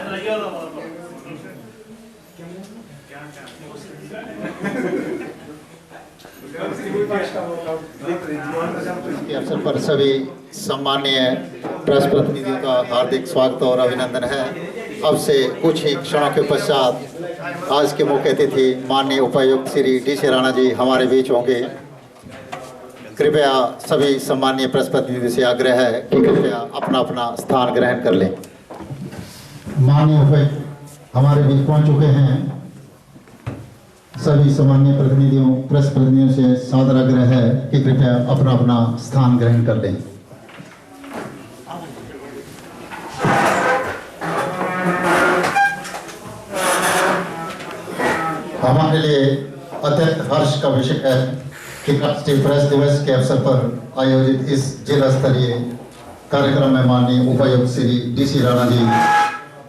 के अवसर पर सभी सम्मानीय प्रेस प्रतिनिधियों का हार्दिक स्वागत और अभिनंदन है। अब से कुछ ही क्षणों के पश्चात आज के मुख्य अतिथि माननीय उपायुक्त श्री डी.सी. राणा जी हमारे बीच होंगे। कृपया सभी सम्मानीय प्रेस प्रतिनिधि से आग्रह है कि कृपया अपना अपना स्थान ग्रहण कर लें। माननीय उपायुक्त हमारे बीच पहुंच चुके हैं। सभी सम्मानीय प्रतिनिधियों प्रेस प्रतिनिधियों से सादर आग्रह है कि कृपया अपना अपना स्थान ग्रहण कर लें। हमारे लिए अत्यंत हर्ष का विषय है कि राष्ट्रीय प्रेस दिवस के अवसर पर आयोजित इस जिला स्तरीय कार्यक्रम में माननीय उपायुक्त श्री डी.सी. राणा जी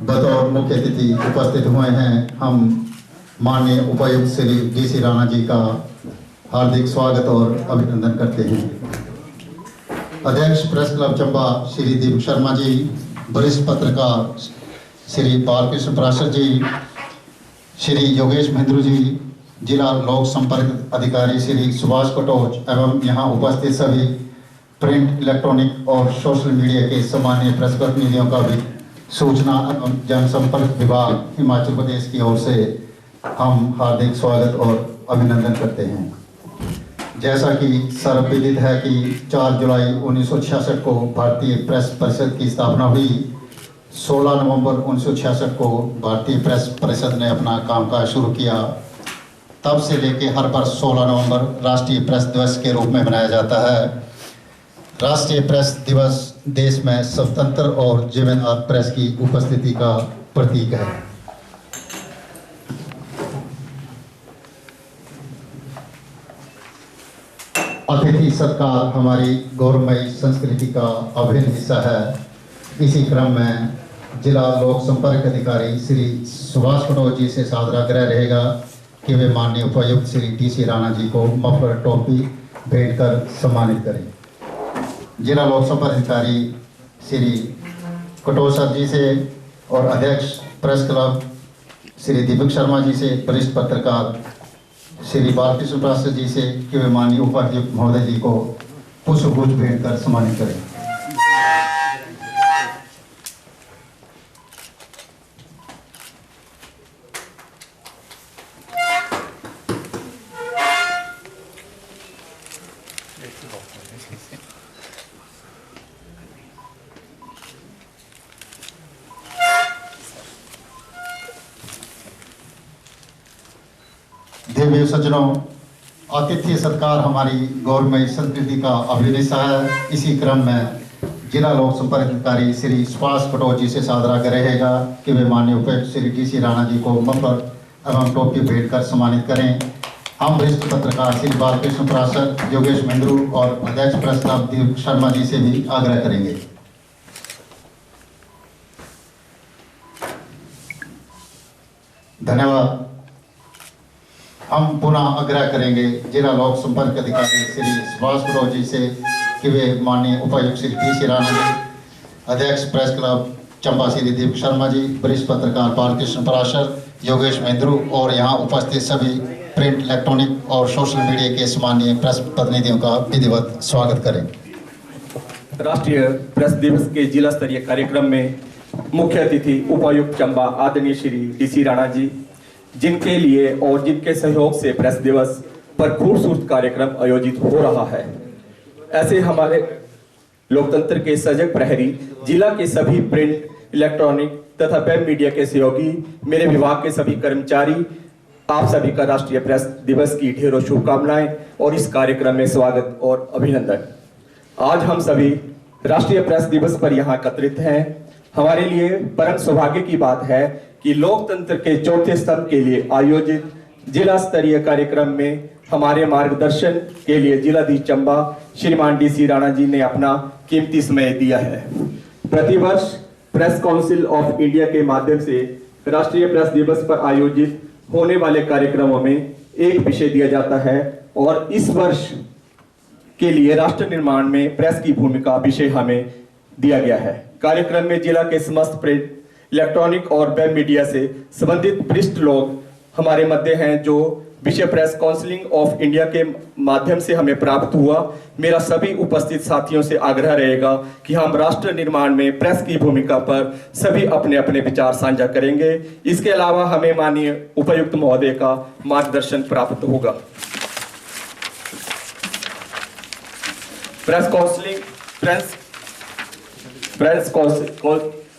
बतौर मुख्य अतिथि उपस्थित हुए हैं। हम माननीय उपायुक्त श्री डी.सी. राणा जी का हार्दिक स्वागत और अभिनंदन करते हैं। अध्यक्ष प्रेस क्लब चंबा श्री दीपक शर्मा जी, वरिष्ठ पत्रकार श्री बालकृष्ण पराशर जी, श्री योगेश महेंद्र जी, जिला लोक संपर्क अधिकारी श्री सुभाष कटोच एवं यहाँ उपस्थित सभी प्रिंट, इलेक्ट्रॉनिक और सोशल मीडिया के सम्मानीय प्रेस प्रतिनिधियों का भी सूचना एवं जनसंपर्क विभाग हिमाचल प्रदेश की ओर से हम हार्दिक स्वागत और अभिनंदन करते हैं। जैसा कि सर्वविदित है कि 4 जुलाई 1966 को भारतीय प्रेस परिषद की स्थापना हुई। 16 नवंबर 1966 को भारतीय प्रेस परिषद ने अपना कामकाज शुरू किया। तब से लेके हर वर्ष 16 नवंबर राष्ट्रीय प्रेस दिवस के रूप में मनाया जाता है। राष्ट्रीय प्रेस दिवस देश में स्वतंत्र और जिम्मेदार प्रेस की उपस्थिति का प्रतीक है। अतिथि सत्कार हमारी गौरवमयी संस्कृति का अभिन्न हिस्सा है। इसी क्रम में जिला लोक संपर्क अधिकारी श्री सुभाष कटोच जी से सादर आग्रह रहेगा कि वे माननीय उपायुक्त श्री डी.सी. राणा जी को मफलर टोपी भेंट कर सम्मानित करें। जिला लोक संपर्क अधिकारी श्री कटोच सर जी से और अध्यक्ष प्रेस क्लब श्री दीपक शर्मा जी से, वरिष्ठ पत्रकार श्री बालकृष्ण पराशर जी से कि वे माननीय उपायुक्त महोदय जी को पुष्पगुच्छ भेंट कर सम्मानित करें। देवी सज्जनों, आतिथ्य सत्कार हमारी गौरवमयी संस्कृति का अभिन्न हिस्सा है। इसी क्रम में जिला लोक संपर्क अधिकारी श्री सुभाष कटोच जी से सादर आग्रह रहेगा कि वे माननीय उपायुक्त श्री डी.सी. राणा जी को मफलर एवं टोपी भेंट कर सम्मानित करें। हम वरिष्ठ पत्रकार श्री बालकृष्ण पराशर, योगेश महेंद्र और अध्यक्ष प्रेस क्लब दीपक शर्मा जी से भी आग्रह करेंगे। धन्यवाद। हम पुनः आग्रह करेंगे जिला लोक संपर्क अधिकारी श्री सुभाष कटोच जी से कि वे माननीय उपायुक्त श्री डी.सी. राणा जी, अध्यक्ष प्रेस क्लब चंबा श्री दीपक शर्मा जी, वरिष्ठ पत्रकार बालकृष्ण पराशर, योगेश महेंद्र और यहाँ उपस्थित सभी प्रिंट, इलेक्ट्रॉनिक और सोशल मीडिया के सम्मानीय प्रेस प्रतिनिधियों का विधिवत स्वागत करें। राष्ट्रीय प्रेस दिवस के जिला स्तरीय कार्यक्रम में मुख्य अतिथि उपायुक्त चंबा आदरणीय श्री डी.सी. राणा जी, जिनके लिए और जिनके सहयोग से प्रेस दिवस पर खूबसूरत कार्यक्रम आयोजित हो रहा है। ऐसे हमारे लोकतंत्र के सजग प्रहरी, जिला के सभी प्रिंट, इलेक्ट्रॉनिक तथा वेब मीडिया के सहयोगी, मेरे विभाग के सभी कर्मचारी, आप सभी का राष्ट्रीय प्रेस दिवस की ढेरों शुभकामनाएं और इस कार्यक्रम में स्वागत और अभिनंदन। आज हम सभी राष्ट्रीय प्रेस दिवस पर यहाँ एकत्रित हैं। हमारे लिए परम सौभाग्य की बात है कि लोकतंत्र के चौथे स्तंभ के लिए आयोजित जिला स्तरीय कार्यक्रम में हमारे मार्गदर्शन के लिए जिलाधीश चंबा श्रीमान डी.सी. राणा जी ने अपना कीमती समय दिया है। प्रतिवर्ष प्रेस काउंसिल ऑफ इंडिया के माध्यम से राष्ट्रीय प्रेस दिवस पर आयोजित होने वाले कार्यक्रमों में एक विषय दिया जाता है और इस वर्ष के लिए राष्ट्र निर्माण में प्रेस की भूमिका विषय हमें दिया गया है। कार्यक्रम में जिला के समस्त प्रिंट, इलेक्ट्रॉनिक और वेब मीडिया से संबंधित वरिष्ठ लोग हमारे मध्य हैं, जो विषय प्रेस काउंसिलिंग ऑफ इंडिया के माध्यम से हमें प्राप्त हुआ। मेरा सभी उपस्थित साथियों से आग्रह रहेगा कि हम राष्ट्र निर्माण में प्रेस की भूमिका पर सभी अपने अपने विचार साझा करेंगे। इसके अलावा हमें माननीय उपायुक्त महोदय का मार्गदर्शन प्राप्त होगा। प्रेस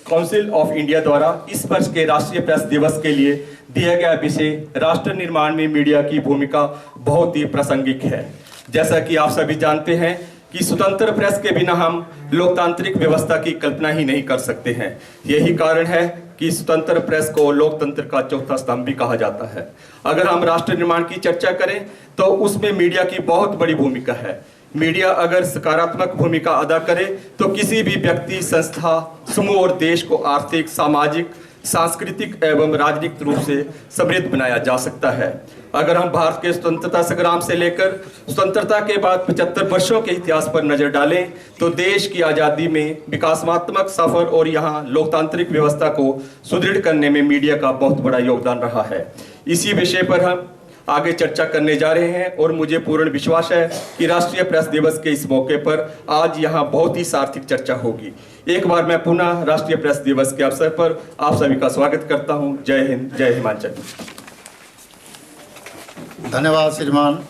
काउंसिल ऑफ इंडिया द्वारा इस वर्ष के राष्ट्रीय प्रेस दिवस के लिए दिया गया विषय राष्ट्र निर्माण में मीडिया की भूमिका बहुत ही प्रासंगिक है। जैसा कि आप सभी जानते हैं कि स्वतंत्र प्रेस के बिना हम लोकतांत्रिक व्यवस्था की कल्पना ही नहीं कर सकते हैं। यही कारण है कि स्वतंत्र प्रेस को लोकतंत्र का चौथा स्तंभ भी कहा जाता है। अगर हम राष्ट्र निर्माण की चर्चा करें तो उसमें मीडिया की बहुत बड़ी भूमिका है। मीडिया अगर सकारात्मक भूमिका अदा करे तो किसी भी व्यक्ति, संस्था, समूह और देश को आर्थिक, सामाजिक, सांस्कृतिक एवं राजनीतिक रूप से समृद्ध बनाया जा सकता है। अगर हम भारत के स्वतंत्रता संग्राम से लेकर स्वतंत्रता के बाद 75 वर्षों के इतिहास पर नजर डालें तो देश की आज़ादी में विकासात्मक सफर और यहाँ लोकतांत्रिक व्यवस्था को सुदृढ़ करने में मीडिया का बहुत बड़ा योगदान रहा है। इसी विषय पर हम आगे चर्चा करने जा रहे हैं और मुझे पूर्ण विश्वास है कि राष्ट्रीय प्रेस दिवस के इस मौके पर आज यहाँ बहुत ही सार्थक चर्चा होगी। एक बार मैं पुनः राष्ट्रीय प्रेस दिवस के अवसर पर आप सभी का स्वागत करता हूँ। जय हिंद, जय हिमाचल। धन्यवाद श्रीमान।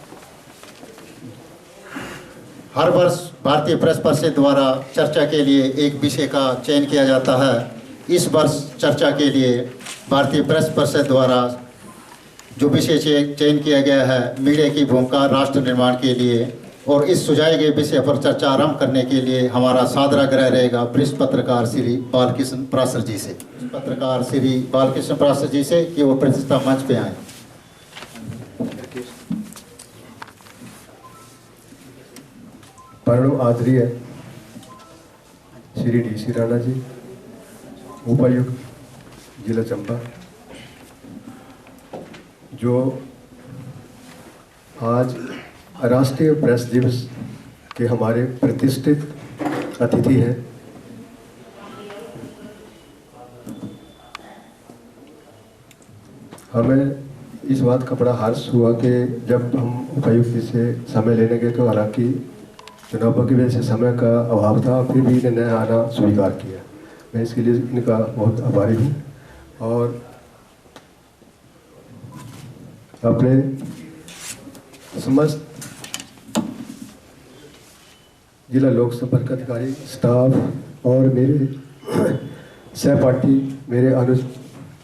हर वर्ष भारतीय प्रेस परिषद द्वारा चर्चा के लिए एक विषय का चयन किया जाता है। इस वर्ष चर्चा के लिए भारतीय प्रेस परिषद द्वारा जो विषय चयन किया गया है मीडिया की भूमिका राष्ट्र निर्माण के लिए, और इस सुझाए गए विषय पर चर्चा आरंभ करने के लिए हमारा सादर आग्रह रहेगा वरिष्ठ पत्रकार श्री बालकृष्ण पराशर जी से। पत्रकार श्री बालकृष्ण पराशर जी से कि वो प्रतिष्ठा मंच पे आए। परम आदरणीय श्री DC राणा जी, उपायुक्त जिला चंबा, जो आज राष्ट्रीय प्रेस दिवस के हमारे प्रतिष्ठित अतिथि हैं। हमें इस बात का बड़ा हर्ष हुआ कि जब हम उपायुक्त से समय लेने गए तो हालांकि चुनाव की वजह से समय का अभाव था, फिर भी इन्होंने आना स्वीकार किया। मैं इसके लिए इनका बहुत आभारी हूँ और अपने समस्त जिला लोक संपर्क अधिकारी, स्टाफ और मेरे सहपाठी, मेरे अनुज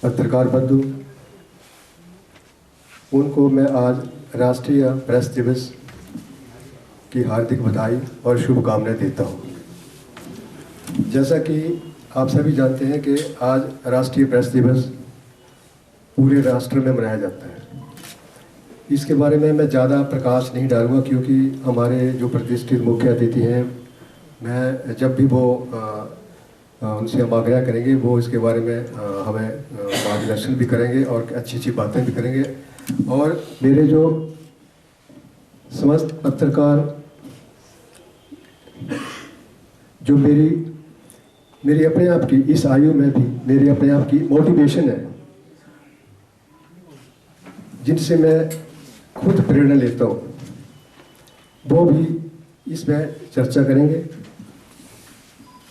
पत्रकार बंधु, उनको मैं आज राष्ट्रीय प्रेस दिवस की हार्दिक बधाई और शुभकामनाएं देता हूं। जैसा कि आप सभी जानते हैं कि आज राष्ट्रीय प्रेस दिवस पूरे राष्ट्र में मनाया जाता है। इसके बारे में मैं ज़्यादा प्रकाश नहीं डालूंगा क्योंकि हमारे जो प्रतिष्ठित मुख्य अतिथि हैं, मैं जब भी वो उनसे हम आग्रह करेंगे वो इसके बारे में हमें मार्गदर्शन भी करेंगे और अच्छी अच्छी बातें भी करेंगे। और मेरे जो समस्त पत्रकार, जो मेरी अपने आप की इस आयु में भी मेरी अपने आप की मोटिवेशन है, जिनसे मैं खुद प्रेरणा लेता हूँ, वो भी इसमें चर्चा करेंगे।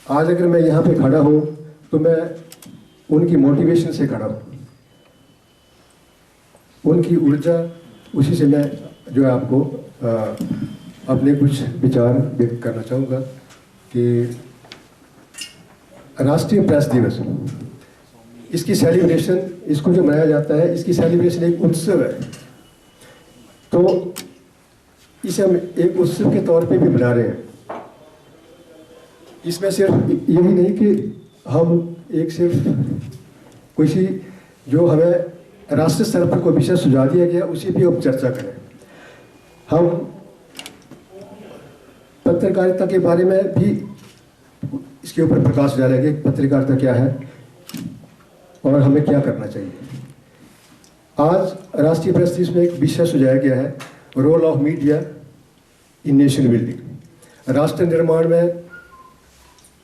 आज अगर मैं यहाँ पे खड़ा हूँ तो मैं उनकी मोटिवेशन से खड़ा हूँ, उनकी ऊर्जा, उसी से मैं जो है आपको अपने कुछ विचार व्यक्त करना चाहूँगा कि राष्ट्रीय प्रेस दिवस, इसकी सेलिब्रेशन, इसको जो मनाया जाता है, इसकी सेलिब्रेशन एक उत्सव है। तो इसे हम एक उत्सव के तौर पे भी मना रहे हैं। इसमें सिर्फ यही नहीं कि हम एक सिर्फ किसी जो हमें राष्ट्रीय स्तर पर कोई विषय सुझाव दिया गया उसी पे हम चर्चा करें। हम पत्रकारिता के बारे में भी इसके ऊपर प्रकाश डालेंगे, पत्रकारिता क्या है और हमें क्या करना चाहिए। आज राष्ट्रीय प्रेस दिवस में एक विषय सुझाया गया है, role of media in nation building. राष्ट्र निर्माण में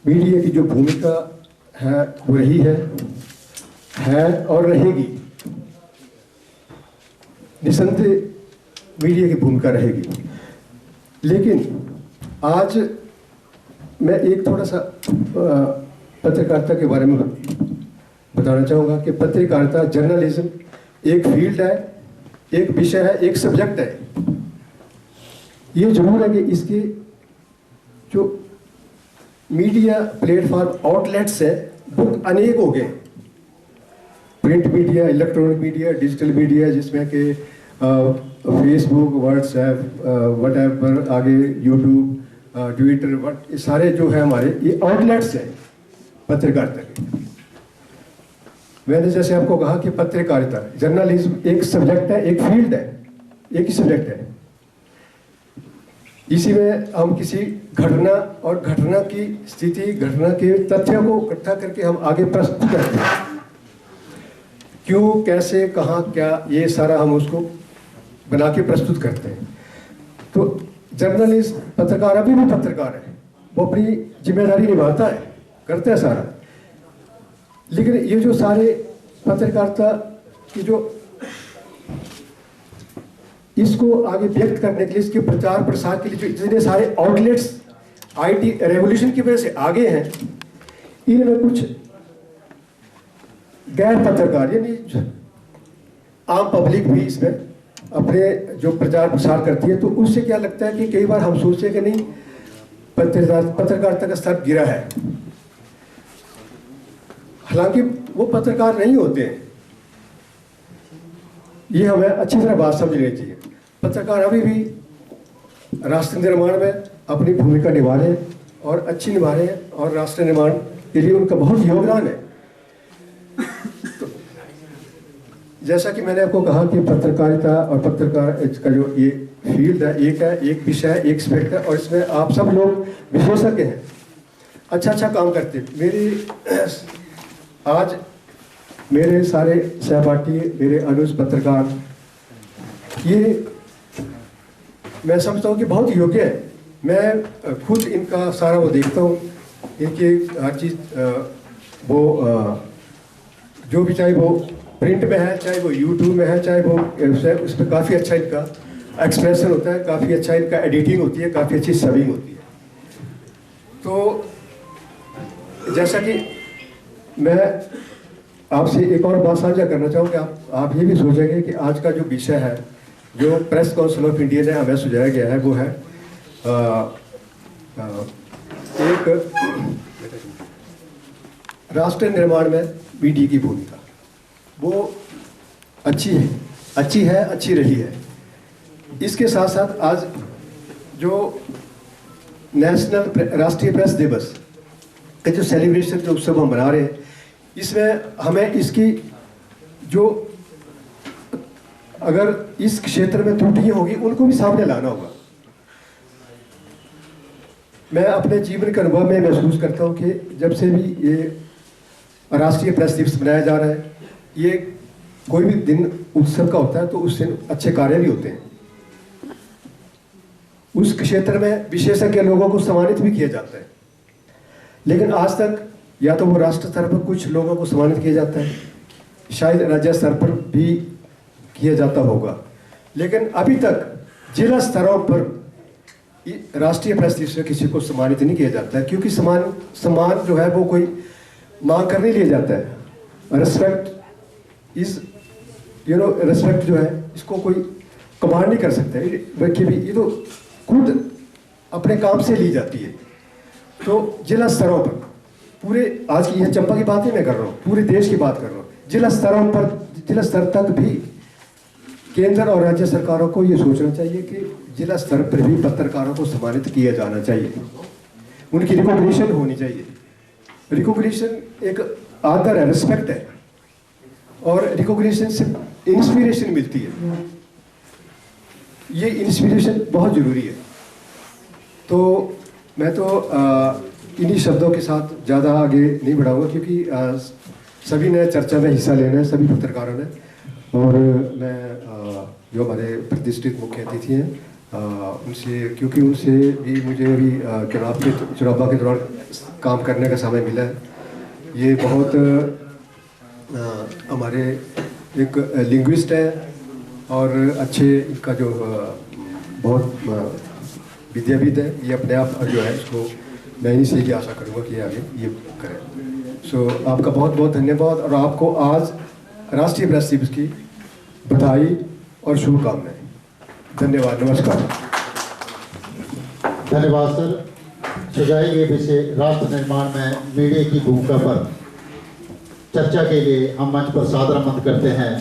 मीडिया की जो भूमिका है वो रही है है और रहेगी, निसंदेह मीडिया की भूमिका रहेगी। लेकिन आज मैं एक थोड़ा सा पत्रकारिता के बारे में बताना चाहूँगा कि पत्रकारिता, जर्नलिज्म एक फील्ड है, एक विषय है, एक सब्जेक्ट है। ये जरूर है कि इसके जो मीडिया प्लेटफॉर्म आउटलेट्स है वो अनेक हो गए। Print media, electronic media, digital media, जिसमें कि फेसबुक, व्हाट्सएप, व्हाटएवर, आगे यूट्यूब, ट्विटर, ये सारे जो है हमारे ये आउटलेट्स हैं पत्रकारिता के। मैंने जैसे आपको कहा कि पत्रकारिता, जर्नलिज्म एक सब्जेक्ट है, एक फील्ड है, एक ही सब्जेक्ट है। इसी में हम किसी घटना और घटना की स्थिति, घटना के तथ्यों को इकट्ठा करके हम आगे प्रस्तुत करते हैं। क्यों, कैसे, कहाँ, क्या, ये सारा हम उसको बना के प्रस्तुत करते हैं। तो जर्नलिस्ट, पत्रकार, अभी भी पत्रकार है, वो अपनी जिम्मेदारी निभाता है, करता है सारा। लेकिन ये जो सारे पत्रकारिता की जो इसको आगे व्यक्त करने के लिए, इसके प्रचार प्रसार के लिए जो इतने सारे आउटलेट्स आईटी रेवोल्यूशन की वजह से आगे हैं, इनमें कुछ गैर पत्रकार यानी आम पब्लिक भी इसमें अपने जो प्रचार प्रसार करती है। तो उससे क्या लगता है कि कई बार हम सोचते हैं कि नहीं, पत्रकारिता का स्तर गिरा है। हालांकि वो पत्रकार नहीं होते हैं, ये हमें अच्छी तरह बात समझ लेनी चाहिए। पत्रकार अभी भी राष्ट्र निर्माण में अपनी भूमिका निभा रहे हैं और अच्छी निभा रहे हैं, और राष्ट्र निर्माण के लिए उनका बहुत योगदान है। तो जैसा कि मैंने आपको कहा कि पत्रकारिता और पत्रकार का जो ये फील्ड है, एक विषय है, एक सब्जेक्ट है, और इसमें आप सब लोग विशेषज्ञ हैं, अच्छा काम करते हैं। आज मेरे सारे सहपाठी, मेरे अनुज पत्रकार, ये मैं समझता हूँ कि बहुत योग्य है। मैं खुद इनका सारा वो देखता हूँ, इनकी हर चीज़ वो जो भी, चाहे वो प्रिंट में है, चाहे वो यूट्यूब में है, चाहे वो उसमें काफ़ी अच्छा इनका एक्सप्रेशन होता है, काफ़ी अच्छा इनका एडिटिंग होती है, काफ़ी अच्छी सबिंग होती है। तो जैसा कि मैं आपसे एक और बात साझा करना चाहूँगा, आप ये भी सोचेंगे कि आज का जो विषय है, जो प्रेस काउंसिल ऑफ इंडिया ने हमें सुझाया गया है, वो है एक राष्ट्र निर्माण में मीडिया की भूमिका। वो अच्छी है, अच्छी रही है। इसके साथ साथ आज जो नेशनल राष्ट्रीय प्रेस दिवस का जो सेलिब्रेशन, जो उत्सव हम मना रहे हैं, इसमें हमें इसकी जो अगर इस क्षेत्र में त्रुटियां होगी उनको भी सामने लाना होगा। मैं अपने जीवन के अनुभव में महसूस करता हूं कि जब से भी ये राष्ट्रीय प्रेस दिवस मनाया जा रहा है, ये कोई भी दिन उत्सव का होता है तो उस दिन अच्छे कार्य भी होते हैं। उस क्षेत्र में विशेषज्ञ लोगों को सम्मानित भी किया जाता है। लेकिन आज तक या तो वो राष्ट्र स्तर पर कुछ लोगों को सम्मानित किया जाता है, शायद राज्य स्तर पर भी किया जाता होगा, लेकिन अभी तक जिला स्तरों पर राष्ट्रीय प्रेस दिवस में किसी को सम्मानित नहीं किया जाता है, क्योंकि सम्मान जो है वो कोई मांग कर नहीं लिया जाता है। रेस्पेक्ट इज रेस्पेक्ट जो है इसको कोई कमांड नहीं कर सकता है, बल्कि भी ये तो खुद अपने काम से ली जाती है। तो जिला स्तरों पर पूरे, आज की यह चंपा की बात ही मैं कर रहा हूँ, पूरे देश की बात कर रहा हूँ, जिला स्तरों पर, जिला स्तर तक भी केंद्र और राज्य सरकारों को ये सोचना चाहिए कि जिला स्तर पर भी पत्रकारों को सम्मानित किया जाना चाहिए, उनकी रिकॉग्निशन होनी चाहिए। रिकॉग्निशन एक आदर है, रिस्पेक्ट है, और रिकॉग्निशन से इंस्पिरेशन मिलती है। ये इंस्पिरेशन बहुत ज़रूरी है। तो मैं तो इन्हीं शब्दों के साथ ज़्यादा आगे नहीं बढ़ाऊंगा, क्योंकि सभी ने चर्चा में हिस्सा लेना है, सभी पत्रकारों ने। और मैं जो हमारे प्रतिष्ठित मुख्य अतिथि हैं उनसे, क्योंकि उनसे भी मुझे अभी चुनाव के दौरान काम करने का समय मिला है, ये बहुत हमारे एक लिंग्विस्ट है और अच्छे इनका जो बहुत विद्याविद है। ये अपने आप जो है इसको मैं इन्हीं से ही आशा करूँगा कि आगे ये करें। सो आपका बहुत बहुत धन्यवाद और आपको आज राष्ट्रीय प्रेस दिवस की बधाई और शुभकामनाएं। धन्यवाद, नमस्कार। धन्यवाद सर। सुझाई ये विषय राष्ट्र निर्माण में मीडिया की भूमिका पर चर्चा के लिए हम मंच पर सादर आमंत्रित करते हैं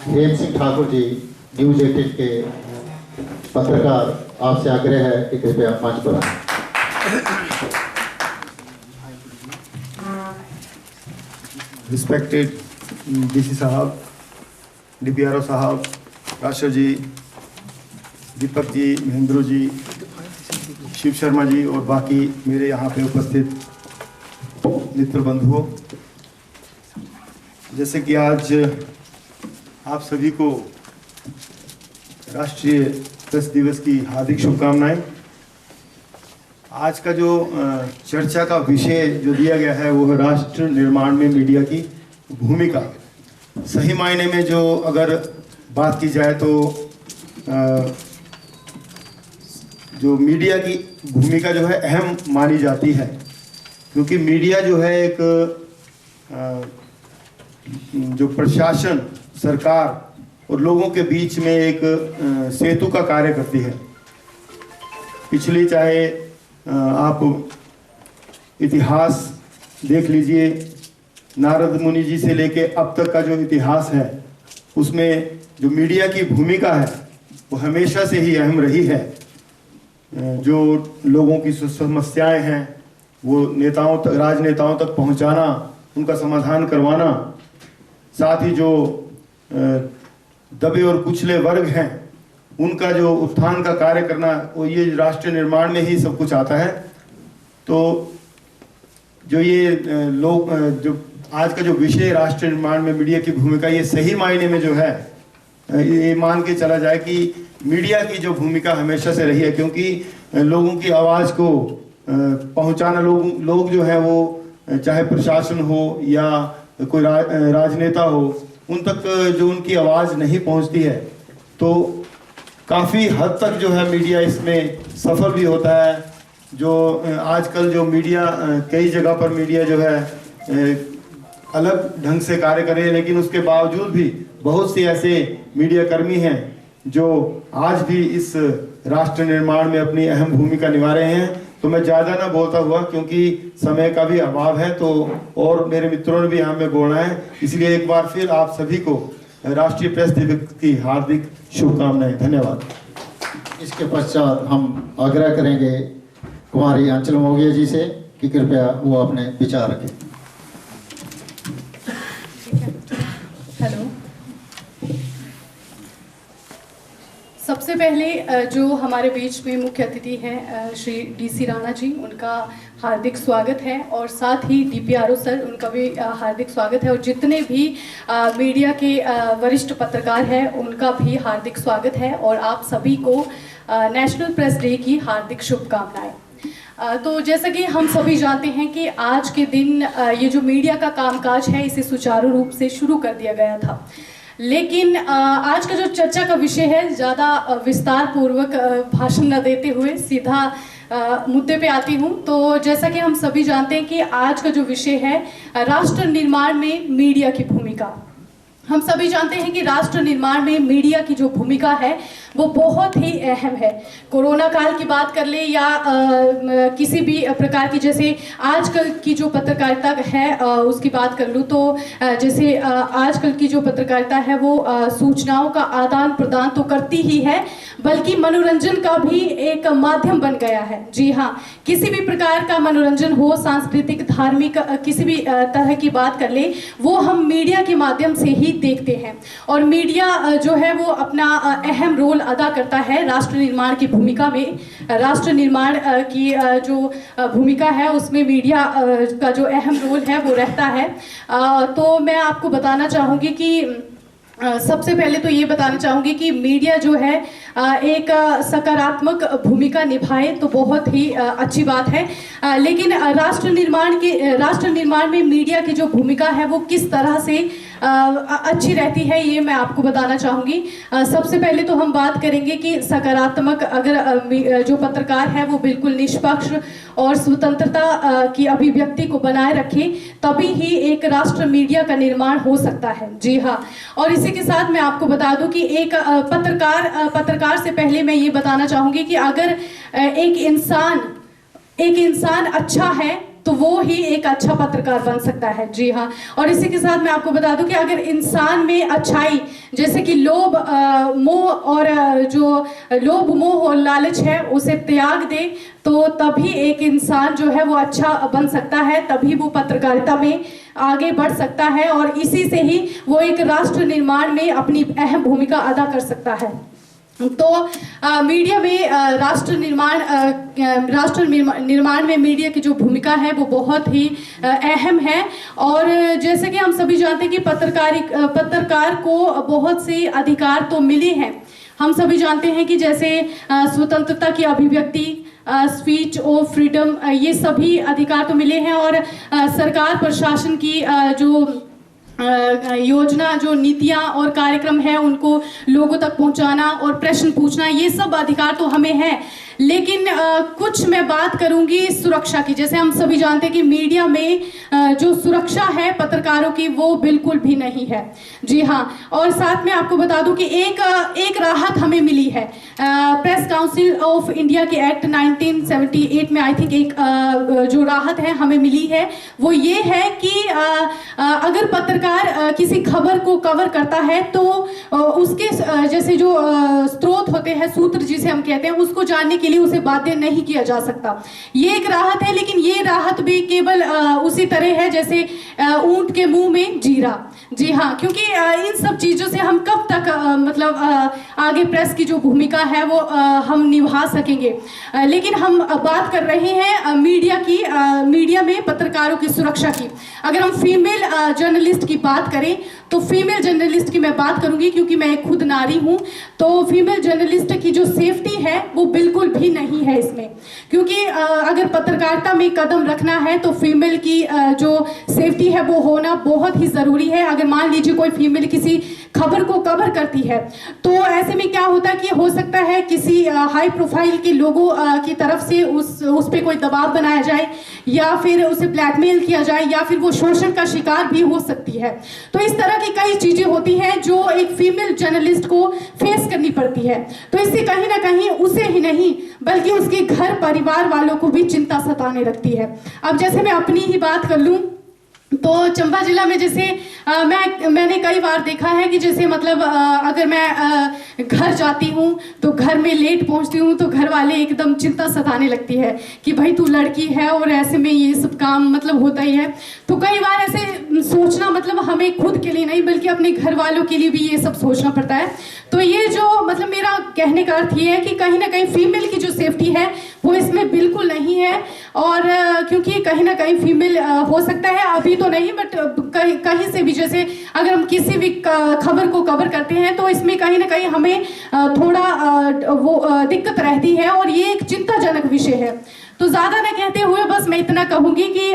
हेम सिंह ठाकुर जी, न्यूज़ 18 के पत्रकार। आपसे आग्रह है कि कृपया मंच पर आएं। रिस्पेक्टेड डीसी साहब, डीपीआरओ साहब, राष्ट्र जी, दीपक जी, महेंद्र जी, शिव शर्मा जी और बाकी मेरे यहाँ पे उपस्थित मित्र बंधुओं, जैसे कि आज आप सभी को राष्ट्रीय प्रेस दिवस की हार्दिक शुभकामनाएं। आज का जो चर्चा का विषय जो दिया गया है वो है राष्ट्र निर्माण में मीडिया की भूमिका। सही मायने में जो अगर बात की जाए तो जो मीडिया की भूमिका जो है अहम मानी जाती है, क्योंकि मीडिया जो है एक जो प्रशासन, सरकार और लोगों के बीच में एक सेतु का कार्य करती है। पिछली चाहे आप इतिहास देख लीजिए, नारद मुनि जी से लेके अब तक का जो इतिहास है उसमें जो मीडिया की भूमिका है वो हमेशा से ही अहम रही है। जो लोगों की समस्याएं हैं वो नेताओं तक, राजनेताओं तक पहुंचाना, उनका समाधान करवाना, साथ ही जो दबे और कुचले वर्ग हैं उनका जो उत्थान का कार्य करना, वो ये राष्ट्र निर्माण में ही सब कुछ आता है। तो जो ये लोग जो आज का जो विषय राष्ट्र निर्माण में मीडिया की भूमिका, ये सही मायने में जो है ये मान के चला जाए कि मीडिया की जो भूमिका हमेशा से रही है, क्योंकि लोगों की आवाज़ को पहुंचाना, लोग जो है वो चाहे प्रशासन हो या कोई राजनेता हो, उन तक जो उनकी आवाज़ नहीं पहुंचती है, तो काफ़ी हद तक जो है मीडिया इसमें सफल भी होता है। जो आजकल जो मीडिया कई जगह पर मीडिया जो है अलग ढंग से कार्य करे, लेकिन उसके बावजूद भी बहुत से ऐसे मीडिया कर्मी हैं जो आज भी इस राष्ट्र निर्माण में अपनी अहम भूमिका निभा रहे हैं। तो मैं ज़्यादा ना बोलता हुआ, क्योंकि समय का भी अभाव है, तो और मेरे मित्रों ने भी यहाँ में बोलना है, इसलिए एक बार फिर आप सभी को राष्ट्रीय प्रेस दिवस की हार्दिक शुभकामनाएं। धन्यवाद। इसके पश्चात हम आग्रह करेंगे कुमारी अंचल मोगिया जी से कि कृपया वो अपने विचार रखें। हेलो, सबसे पहले जो हमारे बीच में मुख्य अतिथि हैं श्री डीसी राणा जी, उनका हार्दिक स्वागत है, और साथ ही डीपीआरओ सर, उनका भी हार्दिक स्वागत है, और जितने भी मीडिया के वरिष्ठ पत्रकार हैं उनका भी हार्दिक स्वागत है, और आप सभी को नेशनल प्रेस डे की हार्दिक शुभकामनाएं। तो जैसा कि हम सभी जानते हैं कि आज के दिन ये जो मीडिया का कामकाज है इसे सुचारू रूप से शुरू कर दिया गया था, लेकिन आज का जो चर्चा का विषय है, ज़्यादा विस्तार पूर्वक भाषण न देते हुए सीधा मुद्दे पे आती हूँ। तो जैसा कि हम सभी जानते हैं कि आज का जो विषय है राष्ट्र निर्माण में मीडिया की भूमिका। हम सभी जानते हैं कि राष्ट्र निर्माण में मीडिया की जो भूमिका है वो बहुत ही अहम है। कोरोना काल की बात कर ले या किसी भी प्रकार की, जैसे आजकल की जो पत्रकारिता है उसकी बात कर लूँ तो जैसे आजकल की जो पत्रकारिता है वो सूचनाओं का आदान प्रदान तो करती ही है, बल्कि मनोरंजन का भी एक माध्यम बन गया है। जी हाँ, किसी भी प्रकार का मनोरंजन हो, सांस्कृतिक, धार्मिक, किसी भी तरह की बात कर ले, वो हम मीडिया के माध्यम से ही देखते हैं। और मीडिया जो है वो अपना अहम रोल अदा करता है राष्ट्र निर्माण की भूमिका में। राष्ट्र निर्माण की जो भूमिका है उसमें मीडिया का जो अहम रोल है वो रहता है। तो मैं आपको बताना चाहूँगी कि सबसे पहले तो ये बताना चाहूँगी कि मीडिया जो है एक सकारात्मक भूमिका निभाए तो बहुत ही अच्छी बात है, लेकिन राष्ट्र निर्माण में मीडिया की जो भूमिका है वो किस तरह से अच्छी रहती है ये मैं आपको बताना चाहूँगी। सबसे पहले तो हम बात करेंगे कि सकारात्मक, अगर जो पत्रकार है वो बिल्कुल निष्पक्ष और स्वतंत्रता की अभिव्यक्ति को बनाए रखे तभी ही एक राष्ट्र मीडिया का निर्माण हो सकता है। जी हाँ, और इसी के साथ मैं आपको बता दूं कि एक पत्रकार से पहले मैं ये बताना चाहूँगी कि अगर एक इंसान अच्छा है तो वो ही एक अच्छा पत्रकार बन सकता है। जी हाँ, और इसी के साथ मैं आपको बता दूं कि अगर इंसान में अच्छाई जैसे कि लोभ मोह और लालच है उसे त्याग दे तो तभी एक इंसान जो है वो अच्छा बन सकता है, तभी वो पत्रकारिता में आगे बढ़ सकता है और इसी से ही वो एक राष्ट्र निर्माण में अपनी अहम भूमिका अदा कर सकता है। तो मीडिया में राष्ट्र निर्माण में मीडिया की जो भूमिका है वो बहुत ही अहम है। और जैसे कि हम सभी जानते हैं कि पत्रकार को बहुत से अधिकार तो मिले हैं। हम सभी जानते हैं कि जैसे स्वतंत्रता की अभिव्यक्ति, स्पीच ऑफ फ्रीडम, ये सभी अधिकार तो मिले हैं और सरकार प्रशासन की जो योजना, जो नीतियां और कार्यक्रम है उनको लोगों तक पहुंचाना और प्रश्न पूछना, ये सब अधिकार तो हमें है। लेकिन कुछ मैं बात करूंगी सुरक्षा की। जैसे हम सभी जानते हैं कि मीडिया में जो सुरक्षा है पत्रकारों की वो बिल्कुल भी नहीं है। जी हाँ, और साथ में आपको बता दूं कि एक राहत हमें मिली है प्रेस काउंसिल ऑफ इंडिया के एक्ट 1978 में। आई थिंक एक जो राहत है हमें मिली है वो ये है कि अगर पत्रकार किसी खबर को कवर करता है तो उसके जैसे जो स्रोत होते हैं, सूत्र जिसे हम कहते हैं, उसको जानने के लिए उसे बाध्य नहीं किया जा सकता। ये एक राहत है, लेकिन ये राहत भी केवल उसी तरह है जैसे ऊंट के मुंह में जीरा। जी हाँ, क्योंकि इन सब चीजों से हम कब तक आगे प्रेस की जो भूमिका है वो हम निभा सकेंगे। लेकिन हम बात कर रहे हैं मीडिया में पत्रकारों की सुरक्षा की। अगर हम फीमेल जर्नलिस्ट की बात करें तो फीमेल जर्नलिस्ट की मैं बात करूंगी क्योंकि मैं खुद नारी हूं। तो फीमेल जर्नलिस्ट की जो सेफ्टी है वो बिल्कुल भी नहीं है इसमें, क्योंकि अगर पत्रकारिता में कदम रखना है तो फीमेल की जो सेफ्टी है वो होना बहुत ही जरूरी है। अगर मान लीजिए कोई फीमेल किसी खबर को कवर करती है तो ऐसे में क्या होता है कि हो सकता है किसी हाई प्रोफाइल के लोगों की तरफ से उस पे कोई दबाव बनाया जाए या फिर उसे ब्लैकमेल किया जाए या फिर वो शोषण का शिकार भी हो सकती है। तो इस तरह की कई चीजें होती हैं जो एक फीमेल जर्नलिस्ट को फेस करनी पड़ती है। तो इससे कहीं ना कहीं उसे ही नहीं बल्कि उसके घर परिवार वालों को भी चिंता सताने लगती है। अब जैसे मैं अपनी ही बात कर लूं तो चंबा जिला में जैसे मैंने कई बार देखा है कि जैसे अगर मैं घर जाती हूँ तो घर में लेट पहुँचती हूँ तो घर वाले एकदम चिंता सताने लगती है कि भाई तू लड़की है और ऐसे में ये सब काम होता ही है। तो कई बार ऐसे सोचना हमें खुद के लिए नहीं बल्कि अपने घर वालों के लिए भी ये सब सोचना पड़ता है। तो ये जो मेरा कहने का अर्थ ये है कि कहीं ना कहीं फीमेल की जो सेफ्टी है वो इसमें बिल्कुल नहीं है। और क्योंकि कहीं ना कहीं फीमेल हो सकता है, अभी तो नहीं बट कहीं से भी, जैसे अगर हम किसी भी खबर को कवर करते हैं तो इसमें कहीं ना कहीं हमें थोड़ा दिक्कत रहती है और ये एक चिंताजनक विषय है। तो ज़्यादा न कहते हुए बस मैं इतना कहूँगी कि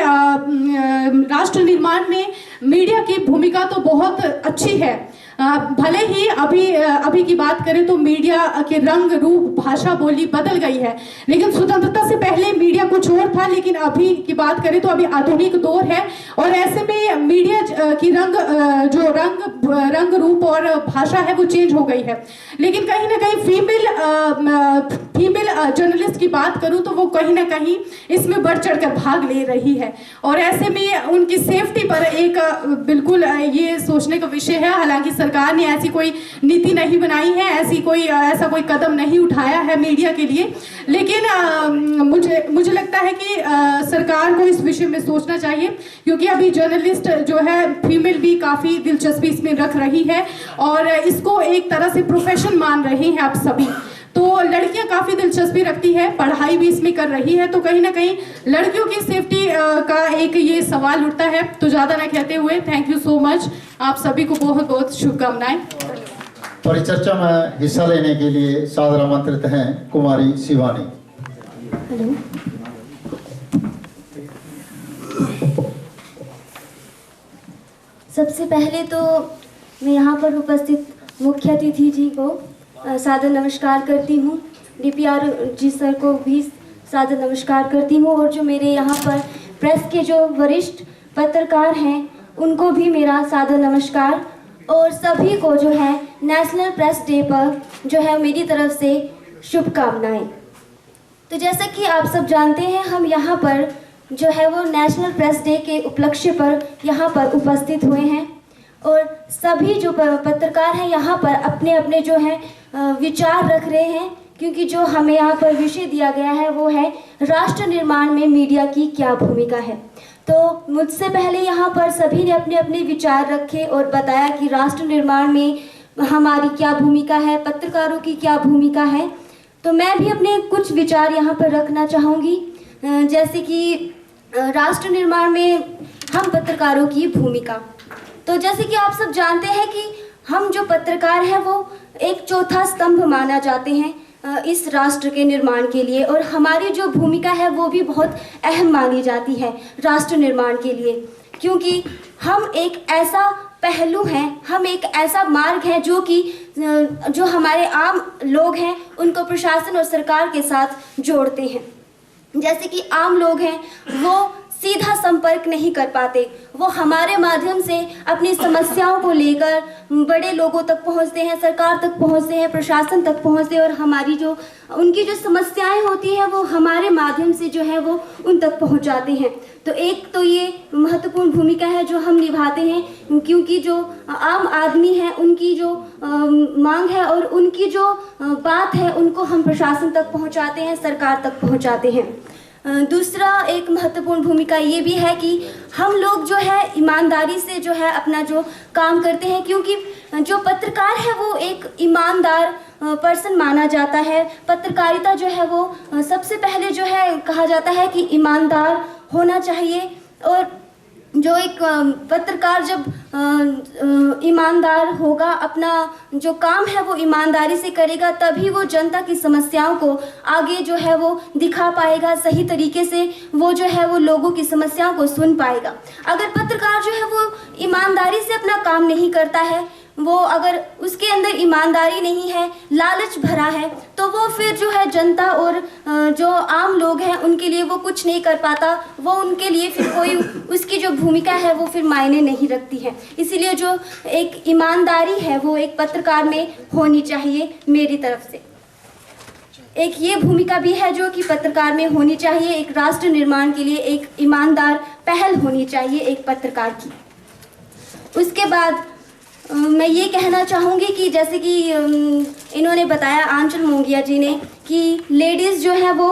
राष्ट्र निर्माण में मीडिया की भूमिका तो बहुत अच्छी है। भले ही अभी की बात करें तो मीडिया के रंग रूप भाषा बोली बदल गई है, लेकिन स्वतंत्रता से पहले मीडिया कुछ और था। लेकिन अभी की बात करें तो अभी आधुनिक दौर है और ऐसे में मीडिया की रंग रूप और भाषा है वो चेंज हो गई है। लेकिन कहीं ना कहीं फीमेल जर्नलिस्ट की बात करूं तो वो कहीं ना कहीं इसमें बढ़ चढ़कर भाग ले रही है और ऐसे में उनकी सेफ्टी पर एक बिल्कुल ये सोचने का विषय है। हालांकि सरकार ने ऐसी कोई नीति नहीं बनाई है, ऐसा कोई कदम नहीं उठाया है मीडिया के लिए, लेकिन मुझे लगता है कि सरकार को इस विषय में सोचना चाहिए क्योंकि अभी जर्नलिस्ट जो है फीमेल भी काफ़ी दिलचस्पी इसमें रख रही है और इसको एक तरह से प्रोफेशन मान रहे हैं आप सभी। तो लड़कियां काफ़ी दिलचस्पी रखती है, पढ़ाई भी इसमें कर रही है, तो कहीं ना कहीं लड़कियों की सेफ्टी का एक ये सवाल उठता है। तो ज़्यादा न कहते हुए थैंक यू सो मच, आप सभी को बहुत बहुत शुभकामनाएं। परिचर्चा में हिस्सा लेने के लिए सादर आमंत्रित हैं कुमारी शिवानी। हेलो, सबसे पहले तो मैं यहाँ पर उपस्थित मुख्य अतिथि जी को सादर नमस्कार करती हूँ। डीपीआर जी सर को भी सादर नमस्कार करती हूँ, और जो मेरे यहाँ पर प्रेस के जो वरिष्ठ पत्रकार हैं उनको भी मेरा सादर नमस्कार, और सभी को जो है नेशनल प्रेस डे पर जो है मेरी तरफ से शुभकामनाएं। तो जैसा कि आप सब जानते हैं, हम यहाँ पर जो है वो नेशनल प्रेस डे के उपलक्ष्य पर यहाँ पर उपस्थित हुए हैं, और सभी जो पत्रकार हैं यहाँ पर अपने अपने जो है विचार रख रहे हैं, क्योंकि जो हमें यहाँ पर विषय दिया गया है वो है राष्ट्र निर्माण में मीडिया की क्या भूमिका है। तो मुझसे पहले यहाँ पर सभी ने अपने अपने विचार रखे और बताया कि राष्ट्र निर्माण में हमारी क्या भूमिका है, पत्रकारों की क्या भूमिका है। तो मैं भी अपने कुछ विचार यहाँ पर रखना चाहूँगी, जैसे कि राष्ट्र निर्माण में हम पत्रकारों की भूमिका। तो जैसे कि आप सब जानते हैं कि हम जो पत्रकार हैं वो एक चौथा स्तंभ माना जाते हैं इस राष्ट्र के निर्माण के लिए, और हमारी जो भूमिका है वो भी बहुत अहम मानी जाती है राष्ट्र निर्माण के लिए, क्योंकि हम एक ऐसा पहलू हैं, हम एक ऐसा मार्ग है जो हमारे आम लोग हैं उनको प्रशासन और सरकार के साथ जोड़ते हैं। जैसे कि आम लोग हैं वो सीधा संपर्क नहीं कर पाते, वो हमारे माध्यम से अपनी समस्याओं को लेकर बड़े लोगों तक पहुंचते हैं, सरकार तक पहुंचते हैं, प्रशासन तक पहुंचते हैं, और हमारी जो उनकी जो समस्याएं होती हैं वो हमारे माध्यम से जो है वो उन तक पहुंचाते हैं। तो एक तो ये महत्वपूर्ण भूमिका है जो हम निभाते हैं, क्योंकि जो आम आदमी है उनकी जो मांग है और उनकी जो बात है उनको हम प्रशासन तक पहुंचाते हैं, सरकार तक पहुंचाते हैं। दूसरा एक महत्वपूर्ण भूमिका ये भी है कि हम लोग जो है ईमानदारी से जो है अपना जो काम करते हैं, क्योंकि जो पत्रकार है वो एक ईमानदार पर्सन माना जाता है। पत्रकारिता जो है वो सबसे पहले जो है कहा जाता है कि ईमानदार होना चाहिए, और जो एक पत्रकार जब ईमानदार होगा, अपना जो काम है वो ईमानदारी से करेगा, तभी वो जनता की समस्याओं को आगे जो है वो दिखा पाएगा, सही तरीके से वो जो है वो लोगों की समस्याओं को सुन पाएगा। अगर पत्रकार जो है वो ईमानदारी से अपना काम नहीं करता है, वो अगर उसके अंदर ईमानदारी नहीं है, लालच भरा है, तो वो फिर जो है जनता और जो आम लोग हैं उनके लिए वो कुछ नहीं कर पाता, वो उनके लिए फिर कोई उसकी जो भूमिका है वो फिर मायने नहीं रखती है। इसीलिए जो एक ईमानदारी है वो एक पत्रकार में होनी चाहिए मेरी तरफ से। एक ये भूमिका भी है जो कि पत्रकार में होनी चाहिए, एक राष्ट्र निर्माण के लिए एक ईमानदार पहल होनी चाहिए एक पत्रकार की। उसके बाद मैं ये कहना चाहूँगी कि जैसे कि इन्होंने बताया, आंचल मोंगिया जी ने, कि लेडीज़ जो है वो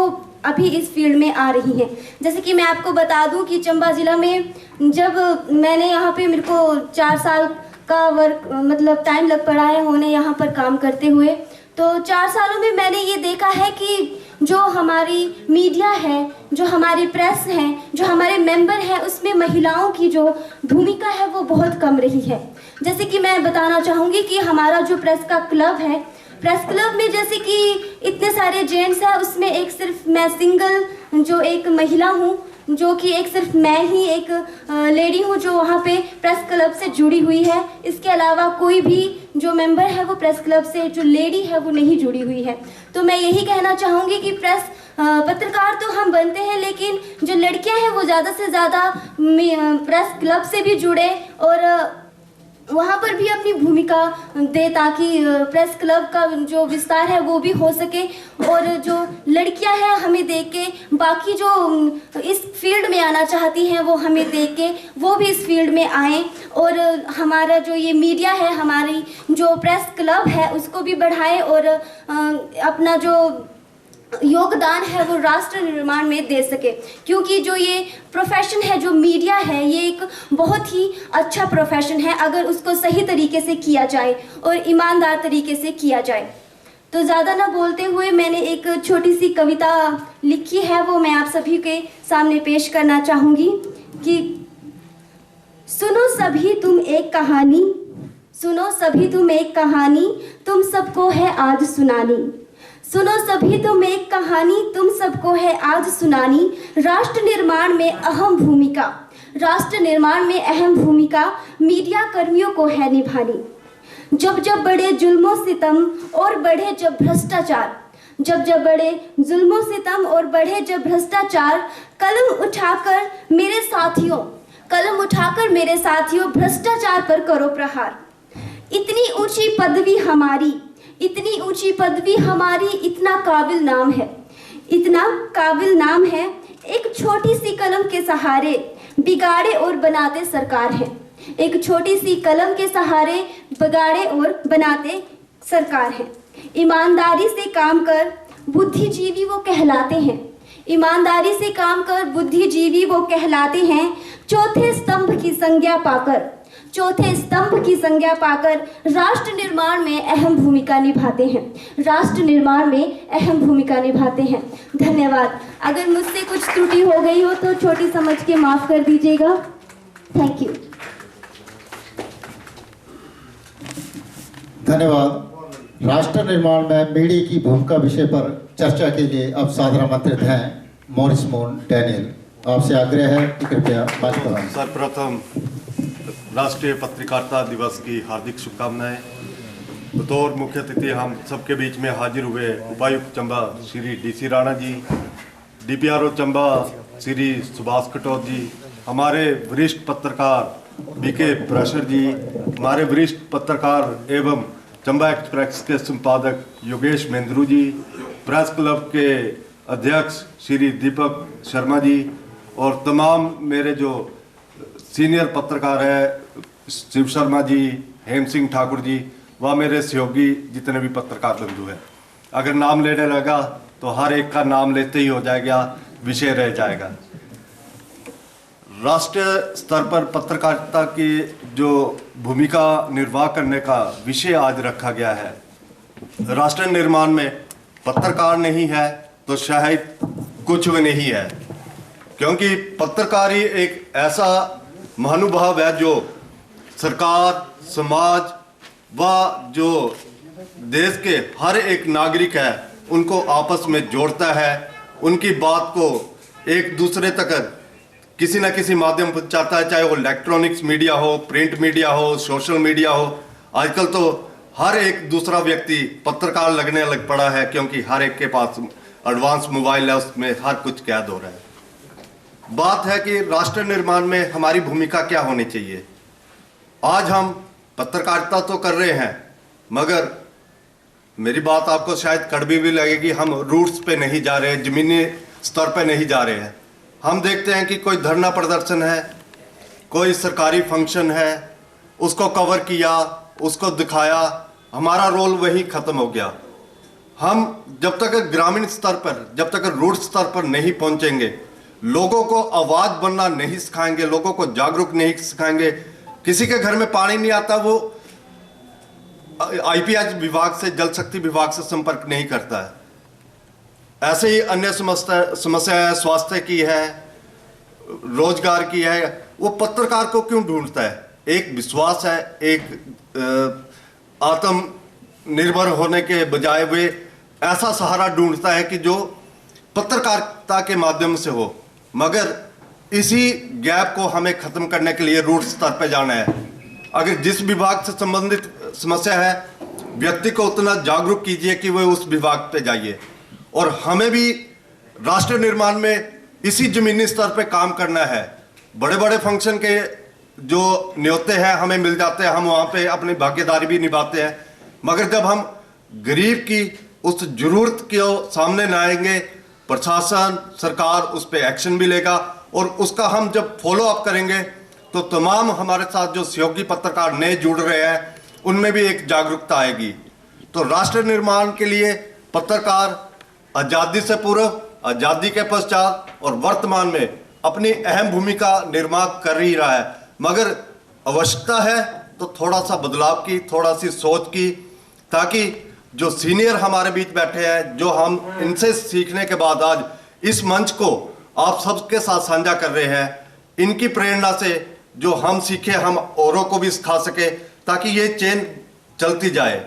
अभी इस फील्ड में आ रही हैं। जैसे कि मैं आपको बता दूं कि चंबा ज़िला में जब मैंने यहाँ पे, मेरे को 4 साल का वर्क मतलब टाइम लग पड़ा है होने यहाँ पर काम करते हुए, तो 4 सालों में मैंने ये देखा है कि जो हमारी मीडिया है, जो हमारी प्रेस है, जो हमारे मेंबर हैं, उसमें महिलाओं की जो भूमिका है वो बहुत कम रही है। जैसे कि मैं बताना चाहूँगी कि हमारा जो प्रेस का क्लब है, प्रेस क्लब में जैसे कि इतने सारे जेंट्स हैं, उसमें एक सिर्फ मैं सिंगल जो एक महिला हूँ, जो कि एक सिर्फ मैं ही एक लेडी हूँ जो वहाँ पे प्रेस क्लब से जुड़ी हुई है। इसके अलावा कोई भी जो मेंबर है वो प्रेस क्लब से जो लेडी है वो नहीं जुड़ी हुई है। तो मैं यही कहना चाहूँगी कि पत्रकार तो हम बनते हैं, लेकिन जो लड़कियाँ हैं वो ज़्यादा से ज़्यादा प्रेस क्लब से भी जुड़े और वहाँ पर भी अपनी भूमिका दे, ताकि प्रेस क्लब का जो विस्तार है वो भी हो सके, और जो लड़कियां हैं हमें देख के, बाकी जो इस फील्ड में आना चाहती हैं वो हमें देख के वो भी इस फील्ड में आएँ, और हमारा जो ये मीडिया है, हमारी जो प्रेस क्लब है उसको भी बढ़ाएं, और अपना जो योगदान है वो राष्ट्र निर्माण में दे सके। क्योंकि जो ये प्रोफेशन है, जो मीडिया है, ये एक बहुत ही अच्छा प्रोफेशन है अगर उसको सही तरीके से किया जाए और ईमानदार तरीके से किया जाए। तो ज़्यादा ना बोलते हुए मैंने एक छोटी सी कविता लिखी है, वो मैं आप सभी के सामने पेश करना चाहूँगी कि सुनो सभी तुम एक कहानी, सुनो सभी तुम एक कहानी, तुम सबको है आज सुनानी। सुनो सभी तुम एक कहानी, तुम सबको है आज सुनानी। राष्ट्र निर्माण में अहम भूमिका, राष्ट्र निर्माण में अहम भूमिका मीडिया कर्मियों को है निभानी। जब जब बड़े जुल्मों सितम और बढ़े जब भ्रष्टाचार, जब जब बड़े जुल्मों सितम और बढ़े जब भ्रष्टाचार, कलम उठाकर मेरे साथियों, कलम उठाकर मेरे साथियों भ्रष्टाचार पर करो प्रहार। इतनी ऊंची पदवी हमारी, इतनी ऊंची पदवी हमारी, इतना काबिल नाम है, इतना काबिल नाम है। एक छोटी सी कलम के सहारे बिगाड़े और बनाते सरकार है, एक छोटी सी कलम के सहारे बिगाड़े और बनाते सरकार है। ईमानदारी से काम कर बुद्धिजीवी वो कहलाते हैं, ईमानदारी से काम कर बुद्धिजीवी वो कहलाते हैं। चौथे स्तंभ की संज्ञा पाकर, चौथे स्तंभ की संज्ञा पाकर राष्ट्र निर्माण में अहम भूमिका निभाते हैं, राष्ट्र निर्माण में अहम भूमिका निभाते हैं। धन्यवाद। अगर मुझसे कुछ त्रुटि हो गई हो तो छोटी समझ के माफ कर दीजिएगा। Thank you. धन्यवाद। राष्ट्र निर्माण में मीडिया की भूमिका विषय पर चर्चा के लिए अब सादर आमंत्रित हैं मॉरिस मोन डैनियल। आपसे आग्रह है कि कृपया मंच पर आएं। सर्वप्रथम राष्ट्रीय पत्रकारिता दिवस की हार्दिक शुभकामनाएं। बतौर मुख्य अतिथि हम सबके बीच में हाजिर हुए उपायुक्त चंबा श्री डीसी राणा जी, डीपीआरओ चंबा श्री सुभाष कटौत जी, हमारे वरिष्ठ पत्रकार बीके ब्रशर जी, हमारे वरिष्ठ पत्रकार एवं चंबा एक्सप्रेस के संपादक योगेश मेंद्रू जी, प्रेस क्लब के अध्यक्ष श्री दीपक शर्मा जी और तमाम मेरे जो सीनियर पत्रकार है शिव शर्मा जी, हेम सिंह ठाकुर जी व मेरे सहयोगी जितने भी पत्रकार बंधु हैं। अगर नाम लेने लगा तो हर एक का नाम लेते ही हो जाएगा, विषय रह जाएगा। राष्ट्रीय स्तर पर पत्रकारिता की जो भूमिका निर्वाह करने का विषय आज रखा गया है, राष्ट्र निर्माण में पत्रकार नहीं है तो शायद कुछ भी नहीं है, क्योंकि पत्रकारी एक ऐसा महानुभाव है जो सरकार, समाज व जो देश के हर एक नागरिक है उनको आपस में जोड़ता है, उनकी बात को एक दूसरे तक किसी न किसी माध्यम पर पहुंचाता है, चाहे वो इलेक्ट्रॉनिक्स मीडिया हो, प्रिंट मीडिया हो, सोशल मीडिया हो। आजकल तो हर एक दूसरा व्यक्ति पत्रकार लगने लग पड़ा है, क्योंकि हर एक के पास एडवांस मोबाइल है, उसमें हर कुछ कैद हो रहा है। बात है कि राष्ट्र निर्माण में हमारी भूमिका क्या होनी चाहिए। आज हम पत्रकारिता तो कर रहे हैं, मगर मेरी बात आपको शायद कड़वी भी लगेगी, हम रूट्स पे नहीं जा रहे, जमीनी स्तर पे नहीं जा रहे हैं। हम देखते हैं कि कोई धरना प्रदर्शन है, कोई सरकारी फंक्शन है, उसको कवर किया, उसको दिखाया, हमारा रोल वही खत्म हो गया। हम जब तक ग्रामीण स्तर पर, जब तक रूट स्तर पर नहीं पहुंचेंगे, लोगों को आवाज बनना नहीं सिखाएंगे, लोगों को जागरूक नहीं सिखाएंगे। किसी के घर में पानी नहीं आता, वो आईपीएच विभाग से, जल शक्ति विभाग से संपर्क नहीं करता है। ऐसे ही अन्य समस्या है, स्वास्थ्य की है, रोजगार की है, वो पत्रकार को क्यों ढूंढता है? एक विश्वास है, एक आत्मनिर्भर होने के बजाय वे ऐसा सहारा ढूंढता है कि जो पत्रकारिता के माध्यम से हो। मगर इसी गैप को हमें खत्म करने के लिए रूट स्तर पर जाना है। अगर जिस विभाग से संबंधित समस्या है, व्यक्ति को उतना जागरूक कीजिए कि वह उस विभाग पे जाइए। और हमें भी राष्ट्र निर्माण में इसी जमीनी स्तर पे काम करना है। बड़े बड़े फंक्शन के जो न्योते हैं हमें मिल जाते हैं, हम वहाँ पे अपनी भागीदारी भी निभाते हैं, मगर जब हम गरीब की उस जरूरत को सामने न आएंगे, प्रशासन, सरकार उस पर एक्शन भी लेगा और उसका हम जब फॉलो अप करेंगे तो तमाम हमारे साथ जो सहयोगी पत्रकार नए जुड़ रहे हैं उनमें भी एक जागरूकता आएगी। तो राष्ट्र निर्माण के लिए पत्रकार आज़ादी से पूर्व, आज़ादी के पश्चात और वर्तमान में अपनी अहम भूमिका निर्वाह कर ही रहा है, मगर आवश्यकता है तो थोड़ा सा बदलाव की, थोड़ा सी सोच की, ताकि जो सीनियर हमारे बीच बैठे हैं, जो हम इनसे सीखने के बाद आज इस मंच को आप सबके साथ साझा कर रहे हैं, इनकी प्रेरणा से जो हम सीखे हम औरों को भी सिखा सके ताकि ये चेन चलती जाए।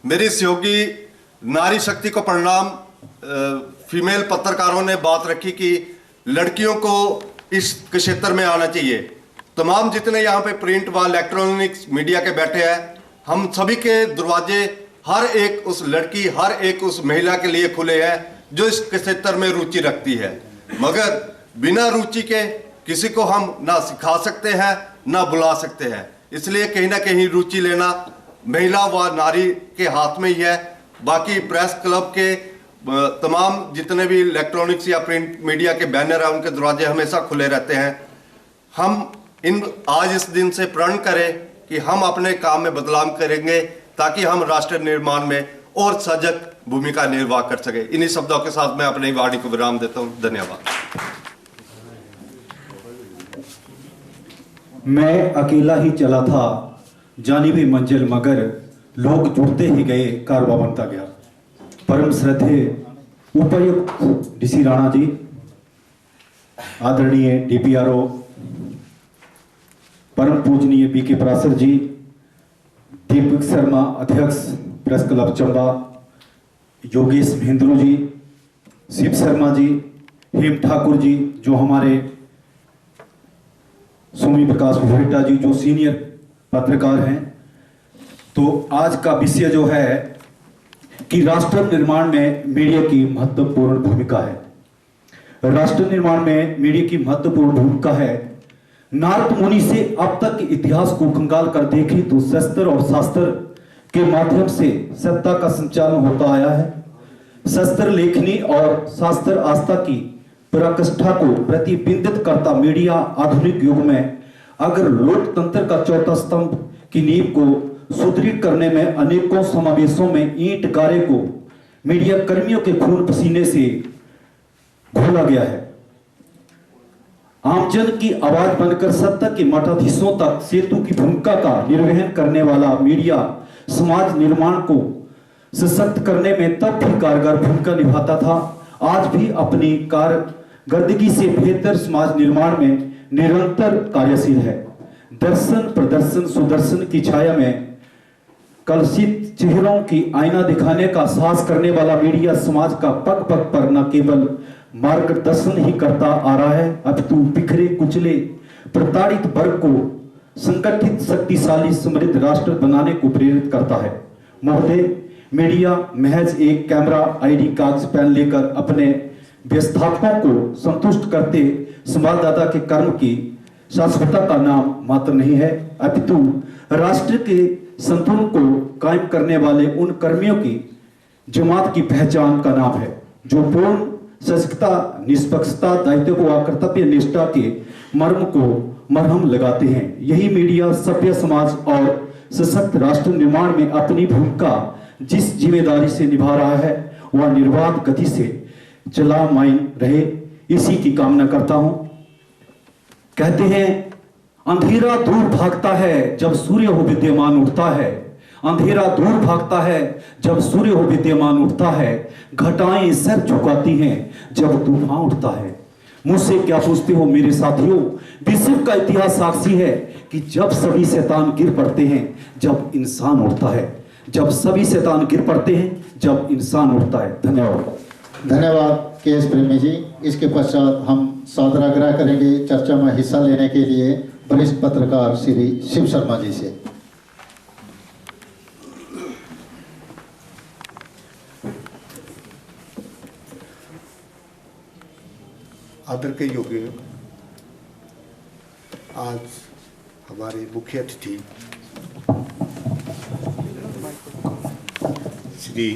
मेरी सहयोगी नारी शक्ति को प्रणाम। फीमेल पत्रकारों ने बात रखी कि लड़कियों को इस क्षेत्र में आना चाहिए। तमाम जितने यहाँ पे प्रिंट व इलेक्ट्रॉनिक्स मीडिया के बैठे हैं, हम सभी के दरवाजे हर एक उस लड़की, हर एक उस महिला के लिए खुले हैं जो इस क्षेत्र में रुचि रखती है। मगर बिना रुचि के किसी को हम ना सिखा सकते हैं ना बुला सकते हैं। इसलिए कहीं ना कहीं रुचि लेना महिला व नारी के हाथ में ही है। बाकी प्रेस क्लब के तमाम जितने भी इलेक्ट्रॉनिक्स या प्रिंट मीडिया के बैनर हैं, उनके दरवाजे हमेशा खुले रहते हैं। हम आज इस दिन से प्रण करें कि हम अपने काम में बदलाव करेंगे ताकि हम राष्ट्र निर्माण में और सजग भूमिका निर्वाह कर सके। इन्हीं शब्दों के साथ मैं अपनी वाणी को विराम देता हूं। धन्यवाद। मैं अकेला ही चला था जानिबे मंजिल, मगर लोग जुड़ते ही गए, कारवा बनता गया। परम श्रद्धेय उपायुक्त डीसी राणा जी, आदरणीय डीपीआरओ परम पूजनीय बीके पराशर जी, दीपक शर्मा अध्यक्ष प्रेस क्लब चंबा, योगेश महेंद्रू जी, शिव शर्मा जी, हेम ठाकुर जी जो हमारे, सोमी प्रकाश भोरेटा जी जो सीनियर पत्रकार हैं। तो आज का विषय जो है कि राष्ट्र निर्माण में मीडिया की महत्वपूर्ण भूमिका है। राष्ट्र निर्माण में मीडिया की महत्वपूर्ण भूमिका है। नारद मुनि से अब तक के इतिहास को खंगाल कर देखें तो शस्त्र और शास्त्र के माध्यम से सत्ता का संचालन होता आया है। शस्त्र लेखनी और शास्त्र आस्था की पराकाष्ठा को प्रतिबिंबित करता मीडिया आधुनिक युग में अगर लोकतंत्र का चौथा स्तंभ की नींव को सुदृढ़ करने में अनेकों समावेशों में ईंट गारे को मीडिया कर्मियों के खून पसीने से घोला गया है। आमजन की आवाज बनकर सत्ता के मठाधीशों तक सेतु की भूमिका का निर्वहन करने वाला मीडिया समाज निर्माण को सशक्त करने में तब भी कारगर भूमिका निभाता था। आज भी अपनी कारकर्दगी से बेहतर समाज निर्माण में निरंतर कार्यशील है। दर्शन प्रदर्शन सुदर्शन की छाया में कलुषित चेहरों की आईना दिखाने का साहस करने वाला मीडिया समाज का पग पग पर न केवल मार्गदर्शन ही करता आ रहा है, अपितु बिखरे कुचले प्रताड़ित वर्ग को संगठित शक्तिशाली समृद्ध राष्ट्र बनाने को प्रेरित करता है। महोदय, मीडिया महज एक कैमरा आईडी कागज पेन लेकर अपने व्यवस्थापकों को संतुष्ट करते संवाददाता के कर्म की शाश्वतता का नाम मात्र नहीं है, अपितु राष्ट्र के संतुलन को कायम करने वाले उन कर्मियों की जमात की पहचान का नाम है जो पूर्ण सशक्ता, निष्पक्षता, दायित्व व कर्तव्य निष्ठा के मर्म को मरहम लगाते हैं। यही मीडिया सभ्य समाज और सशक्त राष्ट्र निर्माण में अपनी भूमिका जिस जिम्मेदारी से निभा रहा है वह निर्बाध गति से चला माइन रहे, इसी की कामना करता हूं। कहते हैं अंधेरा दूर भागता है जब सूर्य हो विद्यमान उठता है, अंधेरा दूर भागता है जब सूर्य हो विद्यमान उठता है, घटाएं सर झुकाती हैं जब तूफान उठता है। मुझसे क्या पूछते हो मेरे साथियों, विश्व का इतिहास साक्षी है कि जब सभी शैतान गिर पड़ते हैं जब इंसान उठता है, जब सभी शैतान गिर पड़ते हैं जब इंसान उठता है। धन्यवाद। धन्यवाद के एस प्रेमी जी। इसके पश्चात हम सादराग्रह करेंगे चर्चा में हिस्सा लेने के लिए वरिष्ठ पत्रकार श्री शिव शर्मा जी से। आदर के योग्य आज हमारे मुख्य अतिथि Shri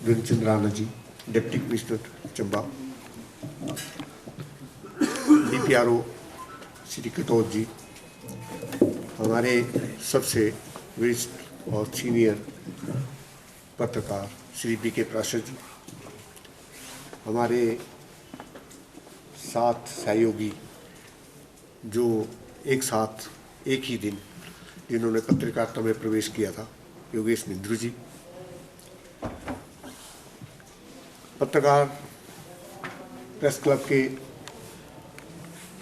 Virchandra Rana ji, deputy commissioner Chamba, DPRO Shri Kataut ji, हमारे सबसे वरिष्ठ और सीनियर पत्रकार श्री बीके पराशर जी, हमारे साथ सहयोगी जो एक साथ एक ही दिन जिन्होंने पत्रकारिता में प्रवेश किया था, योगेश मिंद्रू जी, पत्रकार प्रेस क्लब के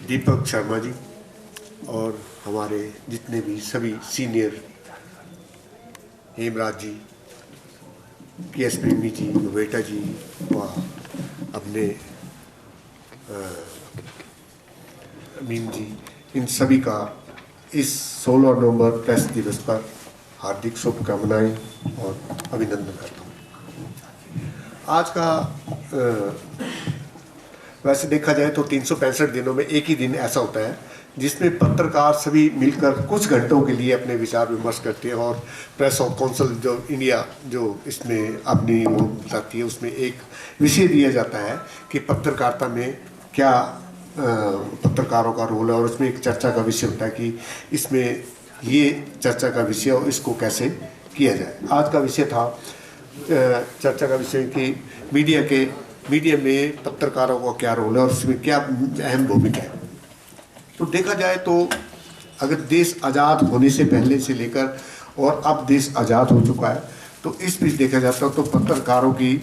दीपक शर्मा जी और हमारे जितने भी सभी सीनियर, हेमराज जी, PS प्रेमी जी, नोवेटा जी व अपने अमीन जी, इन सभी का इस 16 नवंबर प्रेस दिवस पर हार्दिक शुभकामनाएं और अभिनंदन करता हूँ। आज का वैसे देखा जाए तो 365 दिनों में एक ही दिन ऐसा होता है जिसमें पत्रकार सभी मिलकर कुछ घंटों के लिए अपने विचार विमर्श करते हैं और प्रेस ऑफ काउंसिल जो इंडिया जो इसमें अपनी वो बताती है, उसमें एक विषय दिया जाता है कि पत्रकारिता में क्या पत्रकारों का रोल है, और उसमें एक चर्चा का विषय होता है कि इसमें ये चर्चा का विषय और इसको कैसे किया जाए। आज का विषय था चर्चा का विषय कि मीडिया में पत्रकारों का क्या रोल है और उसमें क्या अहम भूमिका है। तो देखा जाए तो अगर देश आज़ाद होने से पहले से लेकर और अब देश आज़ाद हो चुका है, तो इस बीच देखा जाता है तो पत्रकारों की,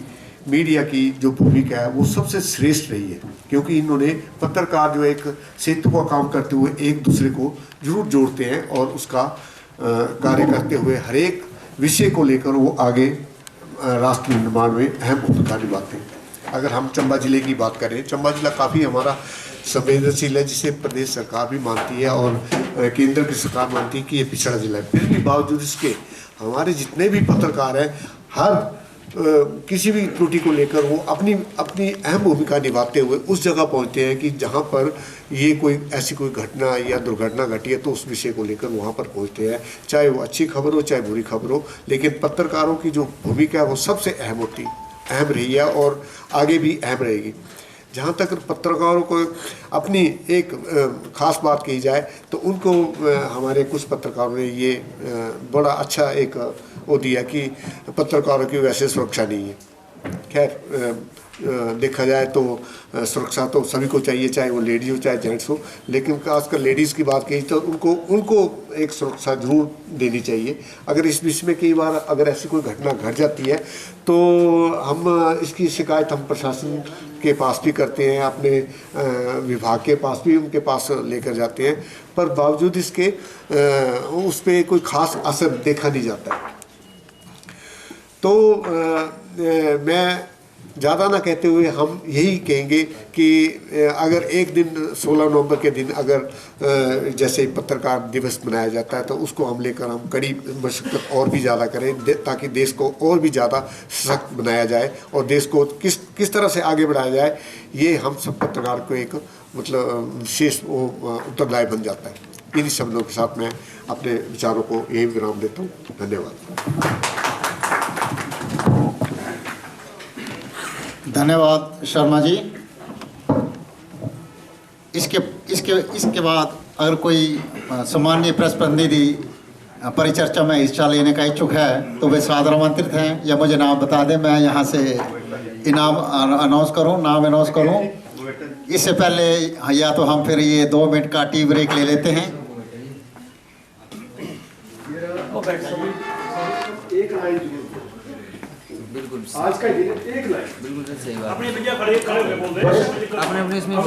मीडिया की जो भूमिका है वो सबसे श्रेष्ठ रही है, क्योंकि इन्होंने पत्रकार जो एक सेतु का काम करते हुए एक दूसरे को जरूर जोड़ते हैं और उसका कार्य करते हुए हर एक विषय को लेकर वो आगे राष्ट्र निर्माण में अहम भूमिका निभाते हैं। अगर हम चंबा जिले की बात करें, चंबा जिला काफ़ी हमारा संवेदनशील है, जिसे प्रदेश सरकार भी मानती है और केंद्र की सरकार मानती है कि ये पिछड़ा जिला है। फिर भी बावजूद इसके हमारे जितने भी पत्रकार हैं, हर किसी भी त्रुटि को लेकर वो अपनी अहम भूमिका निभाते हुए उस जगह पहुंचते हैं कि जहां पर ये कोई ऐसी कोई घटना या दुर्घटना घटी है तो उस विषय को लेकर वहां पर पहुंचते हैं, चाहे वो अच्छी खबर हो चाहे बुरी खबर हो। लेकिन पत्रकारों की जो भूमिका है वो सबसे अहम रही है और आगे भी अहम रहेगी। जहाँ तक पत्रकारों को अपनी एक ख़ास बात कही जाए तो उनको हमारे कुछ पत्रकारों ने ये बड़ा अच्छा एक वो दिया कि पत्रकारों की वैसे सुरक्षा नहीं है। खैर देखा जाए तो सुरक्षा तो सभी को चाहिए, चाहे वो लेडीज हो चाहे जेंट्स हो, लेकिन खासकर लेडीज़ की बात कही तो उनको एक सुरक्षा जरूर देनी चाहिए। अगर इस विषय में कई बार अगर ऐसी कोई घटना घट जाती है तो हम इसकी शिकायत हम प्रशासन के पास भी करते हैं, अपने विभाग के पास भी उनके पास लेकर जाते हैं, पर बावजूद इसके उस पर कोई ख़ास असर देखा नहीं जाता। तो मैं ज़्यादा ना कहते हुए हम यही कहेंगे कि अगर एक दिन 16 नवंबर के दिन अगर जैसे पत्रकार दिवस मनाया जाता है तो उसको हम लेकर हम कड़ी मशक्क़त और भी ज़्यादा करें ताकि देश को और भी ज़्यादा सशक्त बनाया जाए और देश को किस तरह से आगे बढ़ाया जाए, ये हम सब पत्रकार को एक मतलब विशेष उत्तरदायी बन जाता है। इन्हीं शब्दों के साथ मैं अपने विचारों को यही विराम देता हूँ। धन्यवाद। धन्यवाद शर्मा जी। इसके बाद अगर कोई सम्माननीय प्रेस प्रतिनिधि परिचर्चा में हिस्सा लेने का इच्छुक है तो वे सादर आमंत्रित हैं, या मुझे नाम बता दें, मैं यहाँ से नाम अनाउंस करूँ। इससे पहले या तो हम फिर ये 2 मिनट का टी ब्रेक ले लेते हैं। बिल्कुल आज का दिन एक लाइन बिल्कुल सही बात। अपने भैया खड़े बोल रहे हैं, अपने इसमें मैं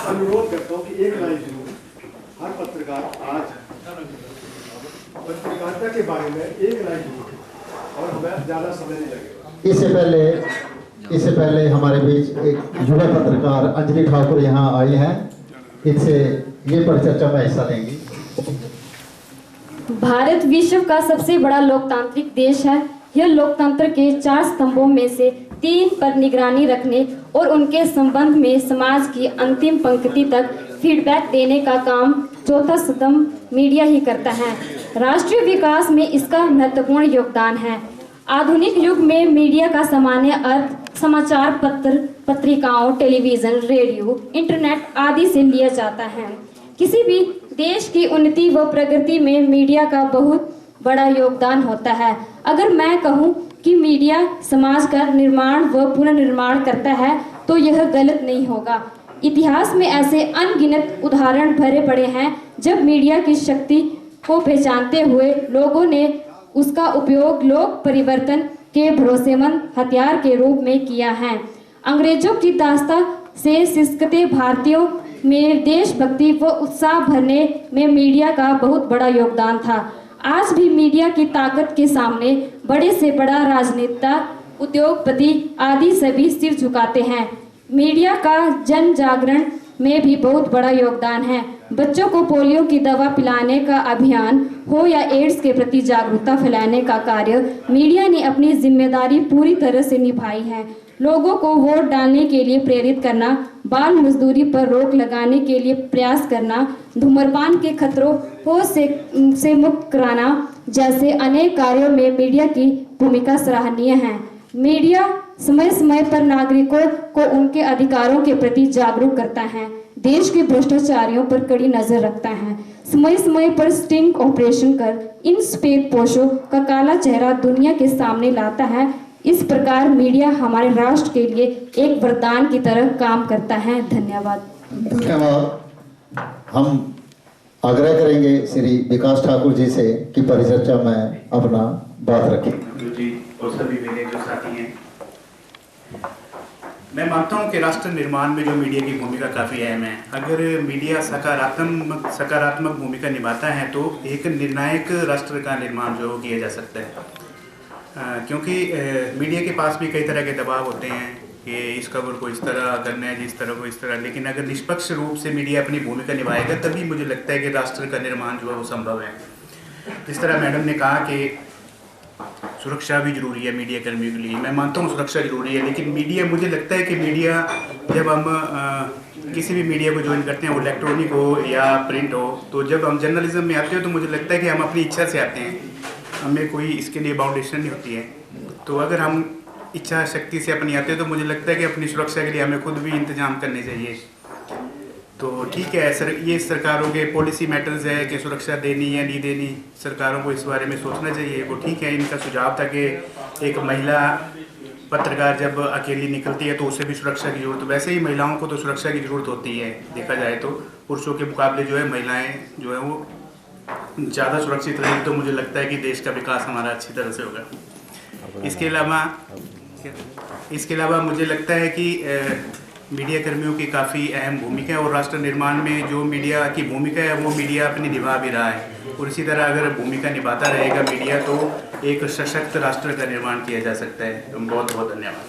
अनुरोध करता हूँ कि एक लाइन जरूर हर पत्रकार आज पत्रकारिता के बारे में एक लाइन जरूर, और हमें ज़्यादा समय नहीं लगेगा। इससे पहले हमारे बीच एक युवा पत्रकार अंजलि ठाकुर यहाँ आई हैं, इनसे ये परिचर्चा में हिस्सा लेंगी। भारत विश्व का सबसे बड़ा लोकतांत्रिक देश है। यह लोकतंत्र के 4 स्तंभों में से 3 पर निगरानी रखने और उनके संबंध में समाज की अंतिम पंक्ति तक फीडबैक देने का काम चौथा स्तंभ मीडिया ही करता है। राष्ट्रीय विकास में इसका महत्वपूर्ण योगदान है। आधुनिक युग में मीडिया का सामान्य अर्थ समाचार पत्र, पत्रिकाओं, टेलीविज़न, रेडियो, इंटरनेट आदि से लिया जाता है। किसी भी देश की उन्नति व प्रगति में मीडिया का बहुत बड़ा योगदान होता है। अगर मैं कहूं कि मीडिया समाज का निर्माण व पुनर्निर्माण करता है तो यह गलत नहीं होगा। इतिहास में ऐसे अनगिनत उदाहरण भरे पड़े हैं जब मीडिया की शक्ति को पहचानते हुए लोगों ने उसका उपयोग लोक परिवर्तन के भरोसेमंद हथियार के रूप में किया है। अंग्रेजों की दास्ता से सिसकते भारतीयों में देशभक्ति व उत्साह भरने में मीडिया का बहुत बड़ा योगदान था। आज भी मीडिया की ताकत के सामने बड़े से बड़ा राजनेता, उद्योगपति आदि सभी सिर झुकाते हैं। मीडिया का जन जागरण में भी बहुत बड़ा योगदान है। बच्चों को पोलियो की दवा पिलाने का अभियान हो या एड्स के प्रति जागरूकता फैलाने का कार्य, मीडिया ने अपनी जिम्मेदारी पूरी तरह से निभाई है। लोगों को वोट डालने के लिए प्रेरित करना, बाल मजदूरी पर रोक लगाने के लिए प्रयास करना, धूम्रपान के खतरों से मुक्त कराना जैसे अनेक कार्यों में मीडिया की भूमिका सराहनीय है। मीडिया समय समय पर नागरिकों को उनके अधिकारों के प्रति जागरूक करता है, देश के भ्रष्टाचारियों पर कड़ी नजर रखता है, समय समय पर स्टिंग ऑपरेशन कर इन सफेद पोशों का काला चेहरा दुनिया के सामने लाता है। इस प्रकार मीडिया हमारे राष्ट्र के लिए एक वरदान की तरह काम करता है। धन्यवाद। धन्यवाद। हम आग्रह करेंगे श्री विकास ठाकुर जी से कि परिचर्चा में अपना बात रखें। जी और सभी मेरे जो साथी हैं, मैं मानता हूं कि राष्ट्र निर्माण में जो मीडिया की भूमिका काफ़ी अहम है। अगर मीडिया सकारात्मक भूमिका निभाता है तो एक निर्णायक राष्ट्र का निर्माण जो किया जा सकता है। क्योंकि मीडिया के पास भी कई तरह के दबाव होते हैं कि इस खबर को इस तरह करना है, जिस तरह को इस तरह, लेकिन अगर निष्पक्ष रूप से मीडिया अपनी भूमिका निभाएगा तभी मुझे लगता है कि राष्ट्र का निर्माण जो है वो संभव है। जिस तरह मैडम ने कहा कि सुरक्षा भी जरूरी है मीडिया कर्मियों के लिए, मैं मानता हूँ सुरक्षा जरूरी है, लेकिन मीडिया, मुझे लगता है कि मीडिया, जब हम किसी भी मीडिया को ज्वाइन करते हैं, वो इलेक्ट्रॉनिक हो या प्रिंट हो, तो जब हम जर्नलिज्म में आते हैं तो मुझे लगता है कि हम अपनी इच्छा से आते हैं, हमें कोई इसके लिए बाउंडेशन नहीं होती है। तो अगर हम इच्छा शक्ति से अपनी आते हैं तो मुझे लगता है कि अपनी सुरक्षा के लिए हमें खुद भी इंतजाम करने चाहिए। तो ठीक है सर, ये सरकारों के पॉलिसी मैटर्स है कि सुरक्षा देनी या नहीं देनी, सरकारों को इस बारे में सोचना चाहिए। वो ठीक है, इनका सुझाव था कि एक महिला पत्रकार जब अकेली निकलती है तो उसे भी सुरक्षा की जरूरत, वैसे ही महिलाओं को तो सुरक्षा की जरूरत होती है। देखा जाए तो पुरुषों के मुकाबले जो है महिलाएं जो है वो ज़्यादा सुरक्षित रहेगी, तो मुझे लगता है कि देश का विकास हमारा अच्छी तरह से होगा। इसके अलावा मुझे लगता है कि मीडिया कर्मियों की काफ़ी अहम भूमिका है और राष्ट्र निर्माण में जो मीडिया की भूमिका है वो मीडिया अपनी निभा भी रहा है, और इसी तरह अगर भूमिका निभाता रहेगा मीडिया तो एक सशक्त राष्ट्र का निर्माण किया जा सकता है। तो बहुत बहुत धन्यवाद।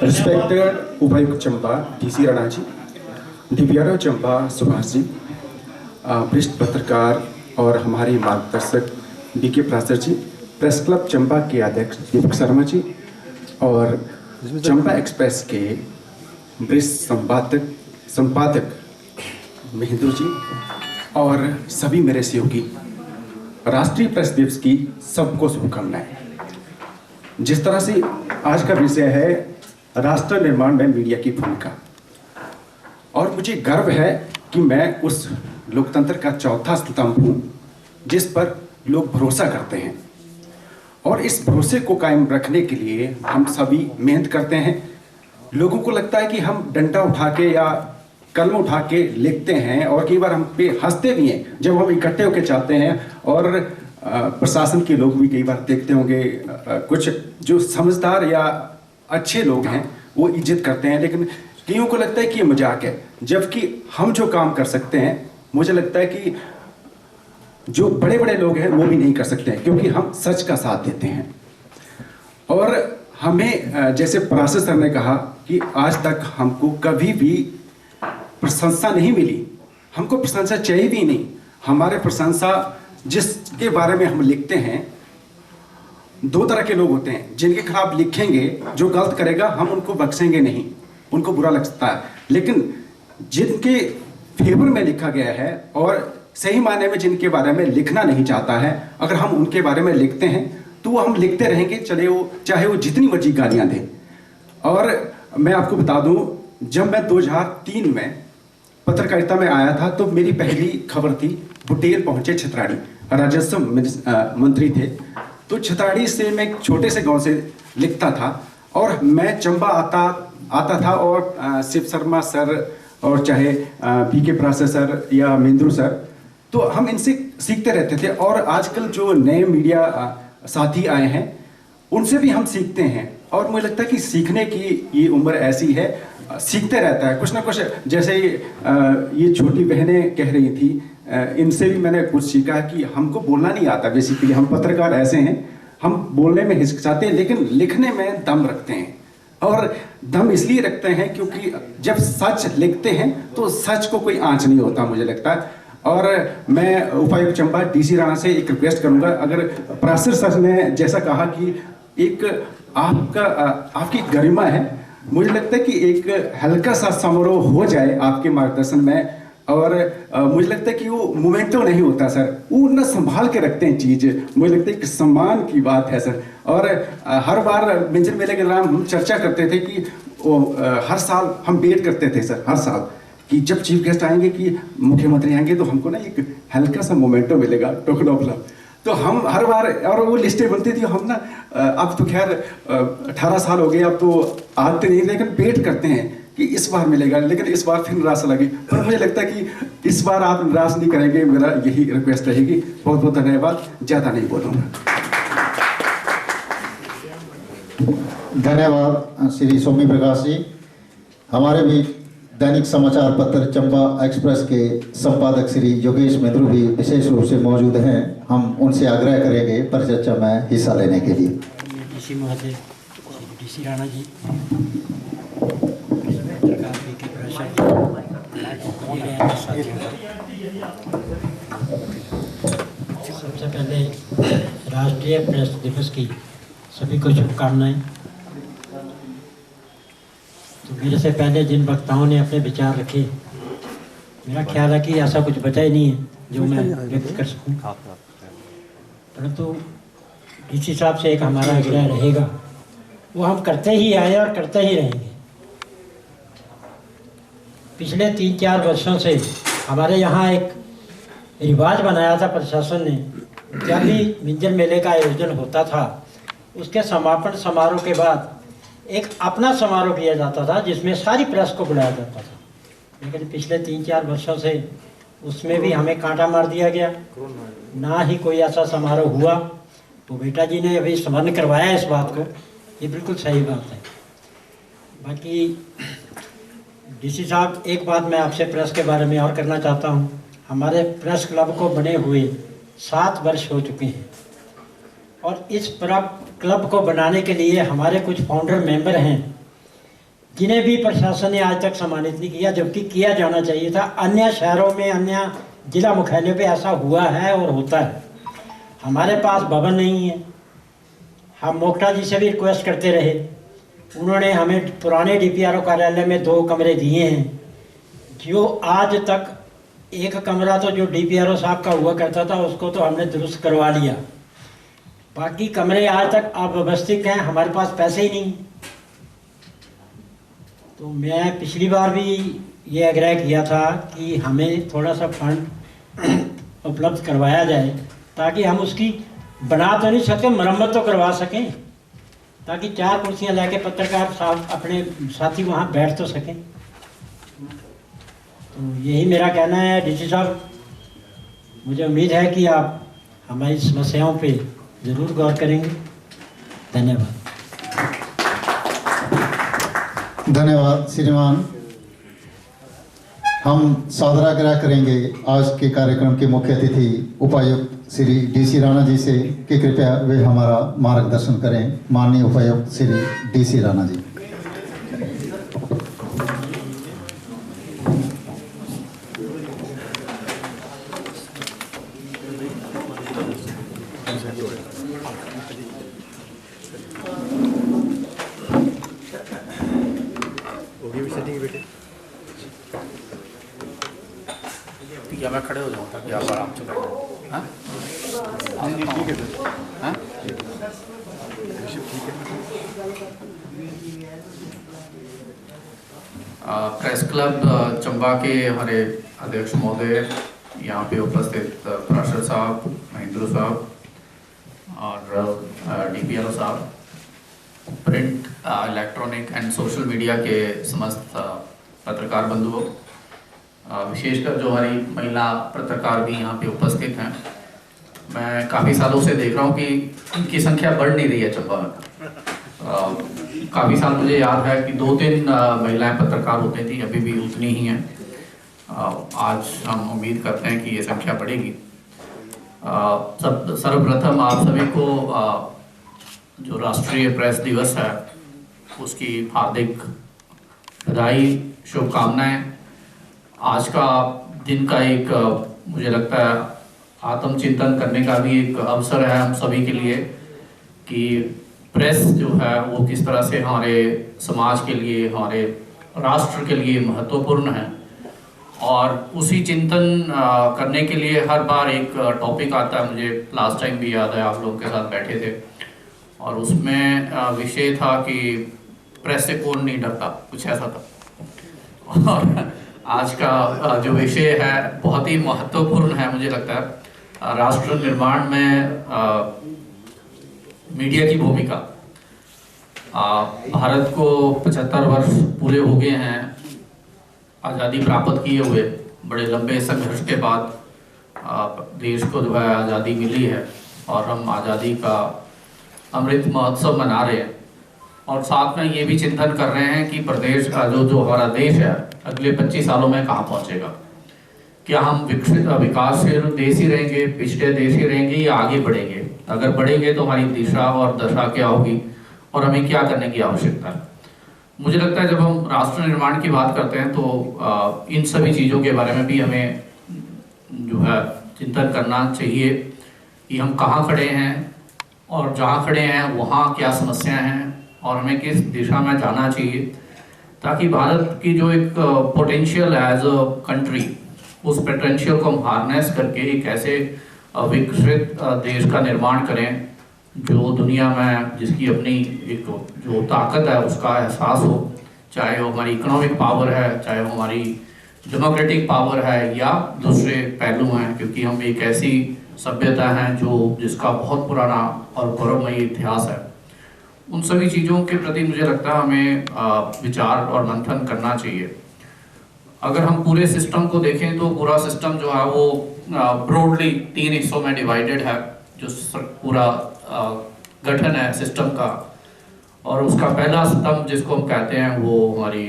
Respected उपायुक्त चंबा DC राणा जी, DPRO चंबा सुभाष जी, वरिष्ठ पत्रकार और हमारे मार्गदर्शक BK प्रासर जी, प्रेस क्लब चंबा के अध्यक्ष दीपक शर्मा जी और चंबा एक्सप्रेस के वरिष्ठ संपादक महेंद्र जी और सभी मेरे सहयोगी, राष्ट्रीय प्रेस दिवस की सबको शुभकामनाएं। जिस तरह से आज का विषय है राष्ट्र निर्माण में मीडिया की भूमिका, और मुझे गर्व है कि मैं उस लोकतंत्र का चौथा स्तंभ हूँ जिस पर लोग भरोसा करते हैं, और इस भरोसे को कायम रखने के लिए हम सभी मेहनत करते हैं। लोगों को लगता है कि हम डंडा उठा के या कलम उठा के लिखते हैं, और कई बार हम पे हंसते भी हैं जब हम इकट्ठे होकर चाहते हैं, और प्रशासन के लोग भी कई बार देखते होंगे, कुछ जो समझदार या अच्छे लोग हैं वो इज्जत करते हैं, लेकिन कईयों को लगता है कि ये मजाक है। जबकि हम जो काम कर सकते हैं, मुझे लगता है कि जो बड़े बड़े लोग हैं वो भी नहीं कर सकते हैं, क्योंकि हम सच का साथ देते हैं। और हमें, जैसे प्रासर सर ने कहा कि आज तक हमको कभी भी प्रशंसा नहीं मिली, हमको प्रशंसा चाहिए भी नहीं। हमारे प्रशंसा जिसके बारे में हम लिखते हैं, दो तरह के लोग होते हैं, जिनके खिलाफ लिखेंगे, जो गलत करेगा हम उनको बख्शेंगे नहीं, उनको बुरा लगता है, लेकिन जिनके फेवर में लिखा गया है और सही मायने में जिनके बारे में लिखना नहीं चाहता है, अगर हम उनके बारे में लिखते हैं तो वो हम लिखते रहेंगे, चाहे वो जितनी मर्जी गालियां दें। और मैं आपको बता दूं, जब मैं 2003 में पत्रकारिता में आया था तो मेरी पहली खबर थी बुटेल पहुंचे छतराड़ी, राजस्व मंत्री थे। तो छतराड़ी से मैं एक छोटे से गांव से लिखता था और मैं चंबा आता था और शिव शर्मा सर और चाहे पीके प्रासर सर या मेंद्रू सर, तो हम इनसे सीखते रहते थे। और आजकल जो नए मीडिया साथी आए हैं उनसे भी हम सीखते हैं और मुझे लगता है कि सीखने की ये उम्र ऐसी है, सीखते रहता है कुछ ना कुछ। जैसे ये छोटी बहनें कह रही थी, इनसे भी मैंने कुछ सीखा कि हमको बोलना नहीं आता। बेसिकली हम पत्रकार ऐसे हैं, हम बोलने में हिचकिचाते हैं लेकिन लिखने में दम रखते हैं। और दम इसलिए रखते हैं क्योंकि जब सच लिखते हैं तो सच को कोई आंच नहीं होता, मुझे लगता है। और मैं उपायुक्त चंबा डीसी राणा से एक रिक्वेस्ट करूंगा, अगर प्रासर सर ने जैसा कहा कि एक आपकी गरिमा है, मुझे लगता है कि एक हल्का सा समारोह हो जाए आपके मार्गदर्शन में। और मुझे लगता है कि वो मोमेंटो नहीं होता सर, वो ना संभाल के रखते हैं चीज़। मुझे लगता है कि सम्मान की बात है सर। और हर बार मिंजर मेले के दौरान हम चर्चा करते थे कि हर साल हम वेट करते थे सर, हर साल कि जब चीफ गेस्ट आएंगे कि मुख्यमंत्री आएंगे तो हमको ना एक हल्का सा मोमेंटो मिलेगा, टोकन ऑफ लव। तो हम हर बार, और वो लिस्टें बनती थी, हम ना अब तो खैर 18 साल हो गए, अब तो आते नहीं, लेकिन वेट करते हैं कि इस बार मिलेगा। लेकिन इस बार फिर निराशा लगी, पर मुझे लगता है कि इस बार आप निराश नहीं करेंगे, मेरा यही रिक्वेस्ट रहेगी। बहुत बहुत धन्यवाद, ज़्यादा नहीं बोलूँगा। धन्यवाद श्री सोमी प्रकाश जी। हमारे भी दैनिक समाचार पत्र चंबा एक्सप्रेस के संपादक श्री योगेश मेंद्रू भी विशेष रूप से मौजूद हैं। हम उनसे आग्रह करेंगे परिचर्चा में हिस्सा लेने के लिए। डीसी महोदय, डीसी राणा जी, सबसे पहले राष्ट्रीय प्रेस दिवस की सभी को शुभकामनाएं। तो मेरे से पहले जिन वक्ताओं ने अपने विचार रखे, मेरा ख्याल है कि ऐसा कुछ बचा ही नहीं है जो मैं व्यक्त कर सकूं। परंतु डीसी साहब से एक हमारा आग्रह रहेगा, वो हम करते ही आए और करते ही रहेंगे। पिछले 3-4 वर्षों से हमारे यहाँ एक रिवाज बनाया था प्रशासन ने, जब भी मिंजर मेले का आयोजन होता था उसके समापन समारोह के बाद एक अपना समारोह किया जाता था जिसमें सारी प्रेस को बुलाया जाता था। लेकिन पिछले 3-4 वर्षों से उसमें भी हमें कांटा मार दिया गया, ना ही कोई ऐसा समारोह हुआ। तो बेटा जी ने अभी स्मरण करवाया इस बात को, ये बिल्कुल सही बात है। बाकी डीसी साहब, एक बात मैं आपसे प्रेस के बारे में और करना चाहता हूँ। हमारे प्रेस क्लब को बने हुए 7 वर्ष हो चुके हैं और इस क्लब को बनाने के लिए हमारे कुछ फाउंडर मेंबर हैं जिन्हें भी प्रशासन ने आज तक सम्मानित नहीं किया, जबकि किया जाना चाहिए था। अन्य शहरों में, अन्य जिला मुख्यालयों पे ऐसा हुआ है और होता है। हमारे पास भवन नहीं है। हम मोक्टा जी से भी रिक्वेस्ट करते रहे, उन्होंने हमें पुराने डीपीआरओ कार्यालय में 2 कमरे दिए हैं, जो आज तक एक कमरा तो जो डीपीआरओ साहब का हुआ करता था उसको तो हमने दुरुस्त करवा लिया। बाकी कमरे आज तक अव्यवस्थित हैं, हमारे पास पैसे ही नहीं। तो मैं पिछली बार भी ये आग्रह किया था कि हमें थोड़ा सा फंड उपलब्ध करवाया जाए ताकि हम उसकी बना तो नहीं सकते, मरम्मत तो करवा सकें, ताकि 4 कुर्सियां लेके पत्रकार साहब अपने साथी वहाँ बैठ तो सकें। तो यही मेरा कहना है डीसी साहब। मुझे उम्मीद है कि आप हमारी समस्याओं पे ज़रूर गौर करेंगे। धन्यवाद। धन्यवाद श्रीमान। हम सादराग्रह करेंगे आज के कार्यक्रम के मुख्य अतिथि उपायुक्त श्री डीसी राणा जी से कि कृपया वे हमारा मार्गदर्शन करें। माननीय उपायुक्त श्री डीसी राणा जी। या मैं खड़े हो जाऊँ ताकि आप आराम से बैठो। हाँ ठीक है सर। हाँ ठीक है। प्रेस क्लब चंबा के हमारे अध्यक्ष महोदय, यहाँ पे उपस्थित प्राशर साहब, महेंद्र साहब और DPRO साहब, print, electronic and social media के समस्त पत्रकार बंधुओं, विशेषकर जो हमारी महिला पत्रकार भी यहाँ पे उपस्थित हैं। मैं काफ़ी सालों से देख रहा हूँ कि इनकी संख्या बढ़ नहीं रही है चंबा में। काफ़ी साल मुझे याद है कि 2-3 महिलाएं पत्रकार होती थी, अभी भी उतनी ही हैं। आज हम उम्मीद करते हैं कि ये संख्या बढ़ेगी। सर्वप्रथम आप सभी को जो राष्ट्रीय प्रेस दिवस है उसकी हार्दिक बधाई, शुभकामनाएं। आज का दिन का एक मुझे लगता है आत्मचिंतन करने का भी एक अवसर है हम सभी के लिए कि प्रेस जो है वो किस तरह से हमारे समाज के लिए, हमारे राष्ट्र के लिए महत्वपूर्ण है। और उसी चिंतन करने के लिए हर बार एक टॉपिक आता है। मुझे लास्ट टाइम भी याद है, आप लोगों के साथ बैठे थे और उसमें विषय था कि प्रेस से कौन नहीं डरता, कुछ ऐसा था। और आज का जो विषय है बहुत ही महत्वपूर्ण है, मुझे लगता है राष्ट्र निर्माण में मीडिया की भूमिका। भारत को 75 वर्ष पूरे हो गए हैं आज़ादी प्राप्त किए हुए। बड़े लंबे संघर्ष के बाद देश को जो है आज़ादी मिली है और हम आज़ादी का अमृत महोत्सव मना रहे हैं। और साथ में ये भी चिंतन कर रहे हैं कि प्रदेश का जो हमारा देश है अगले 25 सालों में कहाँ पहुँचेगा। क्या हम विकसित विकासशील देश ही रहेंगे, पिछड़े देश ही रहेंगे या आगे बढ़ेंगे? अगर बढ़ेंगे तो हमारी दिशा और दशा क्या होगी और हमें क्या करने की आवश्यकता है? मुझे लगता है जब हम राष्ट्र निर्माण की बात करते हैं तो इन सभी चीज़ों के बारे में भी हमें जो है चिंतन करना चाहिए कि हम कहाँ खड़े हैं और जहाँ खड़े हैं वहाँ क्या समस्याएं हैं और हमें किस दिशा में जाना चाहिए, ताकि भारत की जो एक पोटेंशियल है एज अ कंट्री, उस पोटेंशियल को हम हार्नेस करके एक ऐसे विकसित देश का निर्माण करें जो दुनिया में जिसकी अपनी एक जो ताकत है उसका एहसास हो, चाहे वो हमारी इकोनॉमिक पावर है, चाहे वो हमारी डेमोक्रेटिक पावर है या दूसरे पहलू हैं। क्योंकि हम एक ऐसी सभ्यता है जिसका बहुत पुराना और गौरवमयी इतिहास है। उन सभी चीज़ों के प्रति मुझे लगता है हमें विचार और मंथन करना चाहिए। अगर हम पूरे सिस्टम को देखें तो पूरा सिस्टम जो है वो ब्रॉडली 3 हिस्सों में डिवाइडेड है। जो पूरा गठन है सिस्टम का, और उसका पहला स्तंभ जिसको हम कहते हैं वो हमारी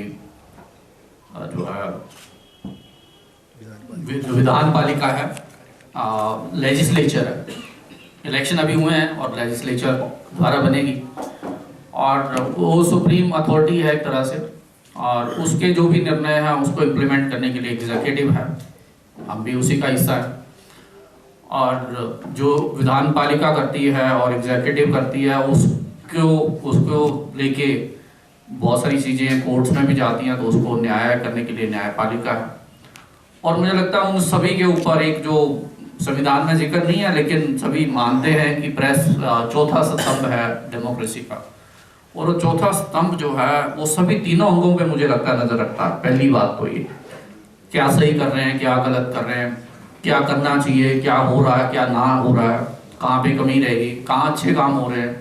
जो है विधान पालिका है, लेजिस्लेचर है। इलेक्शन अभी हुए हैं और लेजिस्लेचर द्वारा बनेगी और वो सुप्रीम अथॉरिटी है एक तरह से, और उसके जो भी निर्णय हैं उसको इम्प्लीमेंट करने के लिए एग्जीक्यूटिव है, हम भी उसी का हिस्सा है। और जो विधान पालिका करती है और एग्जीक्यूटिव करती है उसको लेके बहुत सारी चीज़ें कोर्ट्स में भी जाती हैं, तो उसको न्याय करने के लिए न्यायपालिका है। और मुझे लगता है उन सभी के ऊपर एक जो संविधान में जिक्र नहीं है लेकिन सभी मानते हैं कि प्रेस चौथा स्तंभ है डेमोक्रेसी का, और वो चौथा स्तंभ जो है वो सभी तीनों अंगों पे मुझे लगता है नजर रखता है। पहली बात तो ये क्या सही कर रहे हैं, क्या गलत कर रहे हैं, क्या करना चाहिए, क्या हो रहा है, क्या ना हो रहा है, कहाँ पे कमी रहेगी, कहाँ अच्छे काम हो रहे हैं,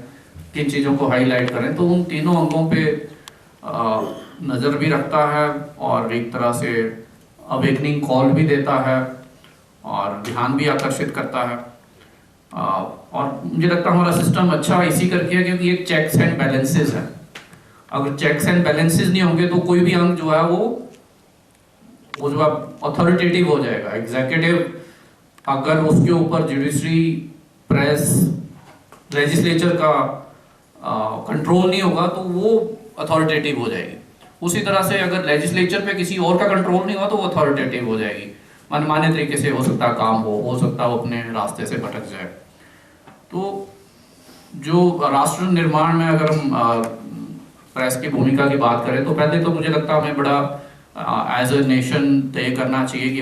किन चीज़ों को हाईलाइट करें। तो उन तीनों अंगों पे नज़र भी रखता है और एक तरह से अवेकनिंग कॉल भी देता है और ध्यान भी आकर्षित करता है। और मुझे लगता है हमारा सिस्टम अच्छा इसी करके है क्योंकि एक चेक्स एंड बैलेंसेस है। अगर चेक्स एंड बैलेंसेस नहीं होंगे तो कोई भी अंग जो है वो जो अथॉरिटेटिव हो जाएगा। एग्जीक्यूटिव अगर उसके ऊपर जुडिशरी, प्रेस, लेजिस्लेचर का कंट्रोल नहीं होगा तो वो अथॉरिटेटिव हो जाएगी। उसी तरह से अगर लेजिस्लेचर पे किसी और का कंट्रोल नहीं हुआ तो वो अथॉरिटेटिव हो जाएगी। मनमाने तरीके से हो सकता है काम हो सकता है वो अपने रास्ते से भटक जाए। तो जो राष्ट्र निर्माण में अगर हम प्रेस की भूमिका की बात करें तो पहले तो मुझे लगता है हमें बड़ा एज ए नेशन तय करना चाहिए कि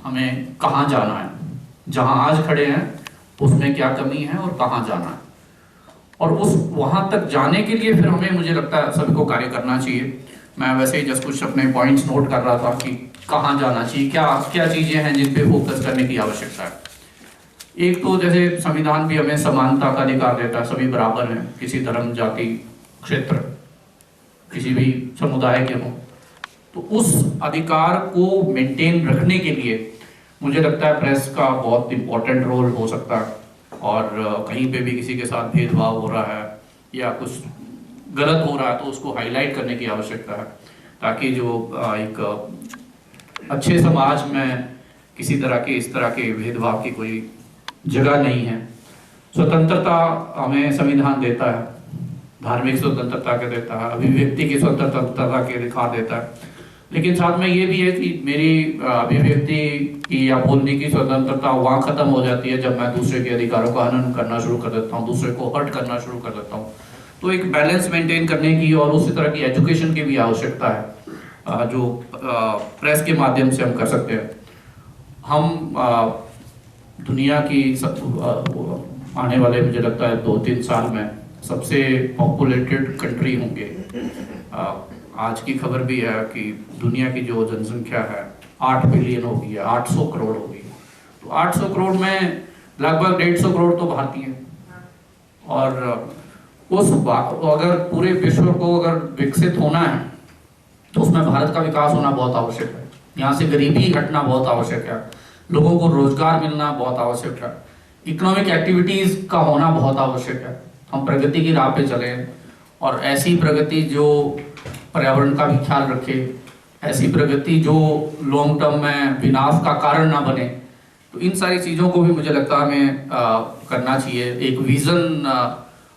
हमें कहाँ जाना है, जहाँ आज खड़े हैं उसमें क्या कमी है और कहाँ जाना है, और उस वहाँ तक जाने के लिए फिर हमें मुझे लगता है सभी को कार्य करना चाहिए। मैं वैसे ही जस्ट कुछ अपने पॉइंट्स नोट कर रहा था कि कहाँ जाना चाहिए, क्या क्या चीज़ें हैं जिन पे फोकस करने की आवश्यकता है। एक तो जैसे संविधान भी हमें समानता का अधिकार देता है, सभी बराबर हैं, किसी धर्म जाति क्षेत्र किसी भी समुदाय के हों, तो उस अधिकार को मेंटेन रखने के लिए मुझे लगता है प्रेस का बहुत इम्पोर्टेंट रोल हो सकता है। और कहीं पे भी किसी के साथ भेदभाव हो रहा है या कुछ गलत हो रहा है तो उसको हाईलाइट करने की आवश्यकता है, ताकि जो एक अच्छे समाज में किसी तरह के इस तरह के भेदभाव की कोई जगह नहीं है। स्वतंत्रता हमें संविधान देता है, धार्मिक स्वतंत्रता के देता है, अभिव्यक्ति की स्वतंत्रता के अधिकार देता है, लेकिन साथ में ये भी है कि मेरी अभिव्यक्ति की या बोलने की स्वतंत्रता वहाँ खत्म हो जाती है जब मैं दूसरे के अधिकारों का हनन करना शुरू कर देता हूँ, दूसरे को हर्ट करना शुरू कर देता हूँ। तो एक बैलेंस मेंटेन करने की और उसी तरह की एजुकेशन की भी आवश्यकता है जो प्रेस के माध्यम से हम कर सकते हैं। हम दुनिया की आने वाले मुझे लगता है 2-3 साल में सबसे पॉपुलेटेड कंट्री होंगे। आज की खबर भी है कि दुनिया की जो जनसंख्या है 8 बिलियन हो गई है, 800 करोड़ हो गई है। तो 800 करोड़ में लगभग 150 करोड़ तो भारतीय हैं। और अगर पूरे विश्व को अगर विकसित होना है तो उसमें भारत का विकास होना बहुत आवश्यक है। यहाँ से गरीबी हटना बहुत आवश्यक है, लोगों को रोजगार मिलना बहुत आवश्यक है, इकोनॉमिक एक्टिविटीज का होना बहुत आवश्यक है। हम प्रगति की राह पे चलें और ऐसी प्रगति जो पर्यावरण का भी ख्याल रखे, ऐसी प्रगति जो लॉन्ग टर्म में विनाश का कारण ना बने। तो इन सारी चीज़ों को भी मुझे लगता है हमें करना चाहिए। एक विज़न,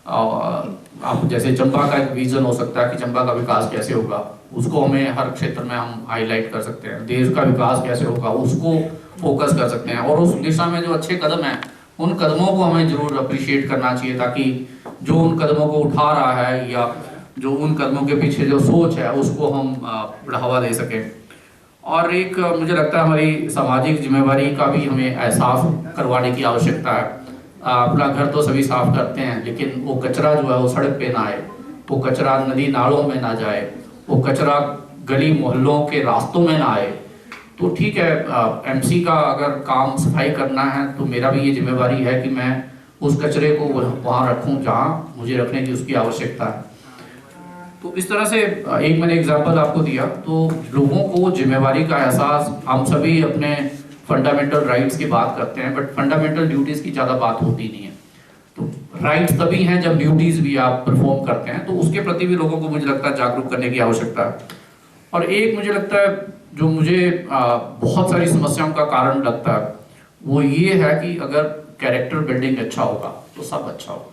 आप जैसे चंबा का एक विज़न हो सकता है कि चंबा का विकास कैसे होगा, उसको हमें हर क्षेत्र में हम हाईलाइट कर सकते हैं। देश का विकास कैसे होगा उसको फोकस कर सकते हैं, और उस दिशा में जो अच्छे कदम हैं उन कदमों को हमें जरूर अप्रिशिएट करना चाहिए, ताकि जो उन कदमों को उठा रहा है या जो उन कदमों के पीछे जो सोच है उसको हम बढ़ावा दे सकें। और एक मुझे लगता है हमारी सामाजिक जिम्मेवारी का भी हमें एहसास करवाने की आवश्यकता है। अपना घर तो सभी साफ करते हैं, लेकिन वो कचरा जो है वो सड़क पे ना आए, वो कचरा नदी नालों में ना जाए, वो कचरा गली मोहल्लों के रास्तों में ना आए। तो ठीक है, एमसी का अगर काम सफाई करना है तो मेरा भी ये जिम्मेवारी है कि मैं उस कचरे को वहाँ रखूँ जहाँ मुझे रखने की उसकी आवश्यकता है। तो इस तरह से एक मैंने एग्जांपल आपको दिया। तो लोगों को जिम्मेवारी का एहसास, हम सभी अपने फंडामेंटल राइट्स की बात करते हैं बट फंडामेंटल ड्यूटीज़ की ज़्यादा बात होती नहीं है। तो राइट्स तभी हैं जब ड्यूटीज़ भी आप परफॉर्म करते हैं, तो उसके प्रति भी लोगों को मुझे लगता है जागरूक करने की आवश्यकता है। और एक मुझे लगता है जो मुझे बहुत सारी समस्याओं का कारण लगता है वो ये है कि अगर कैरेक्टर बिल्डिंग अच्छा होगा तो सब अच्छा होगा।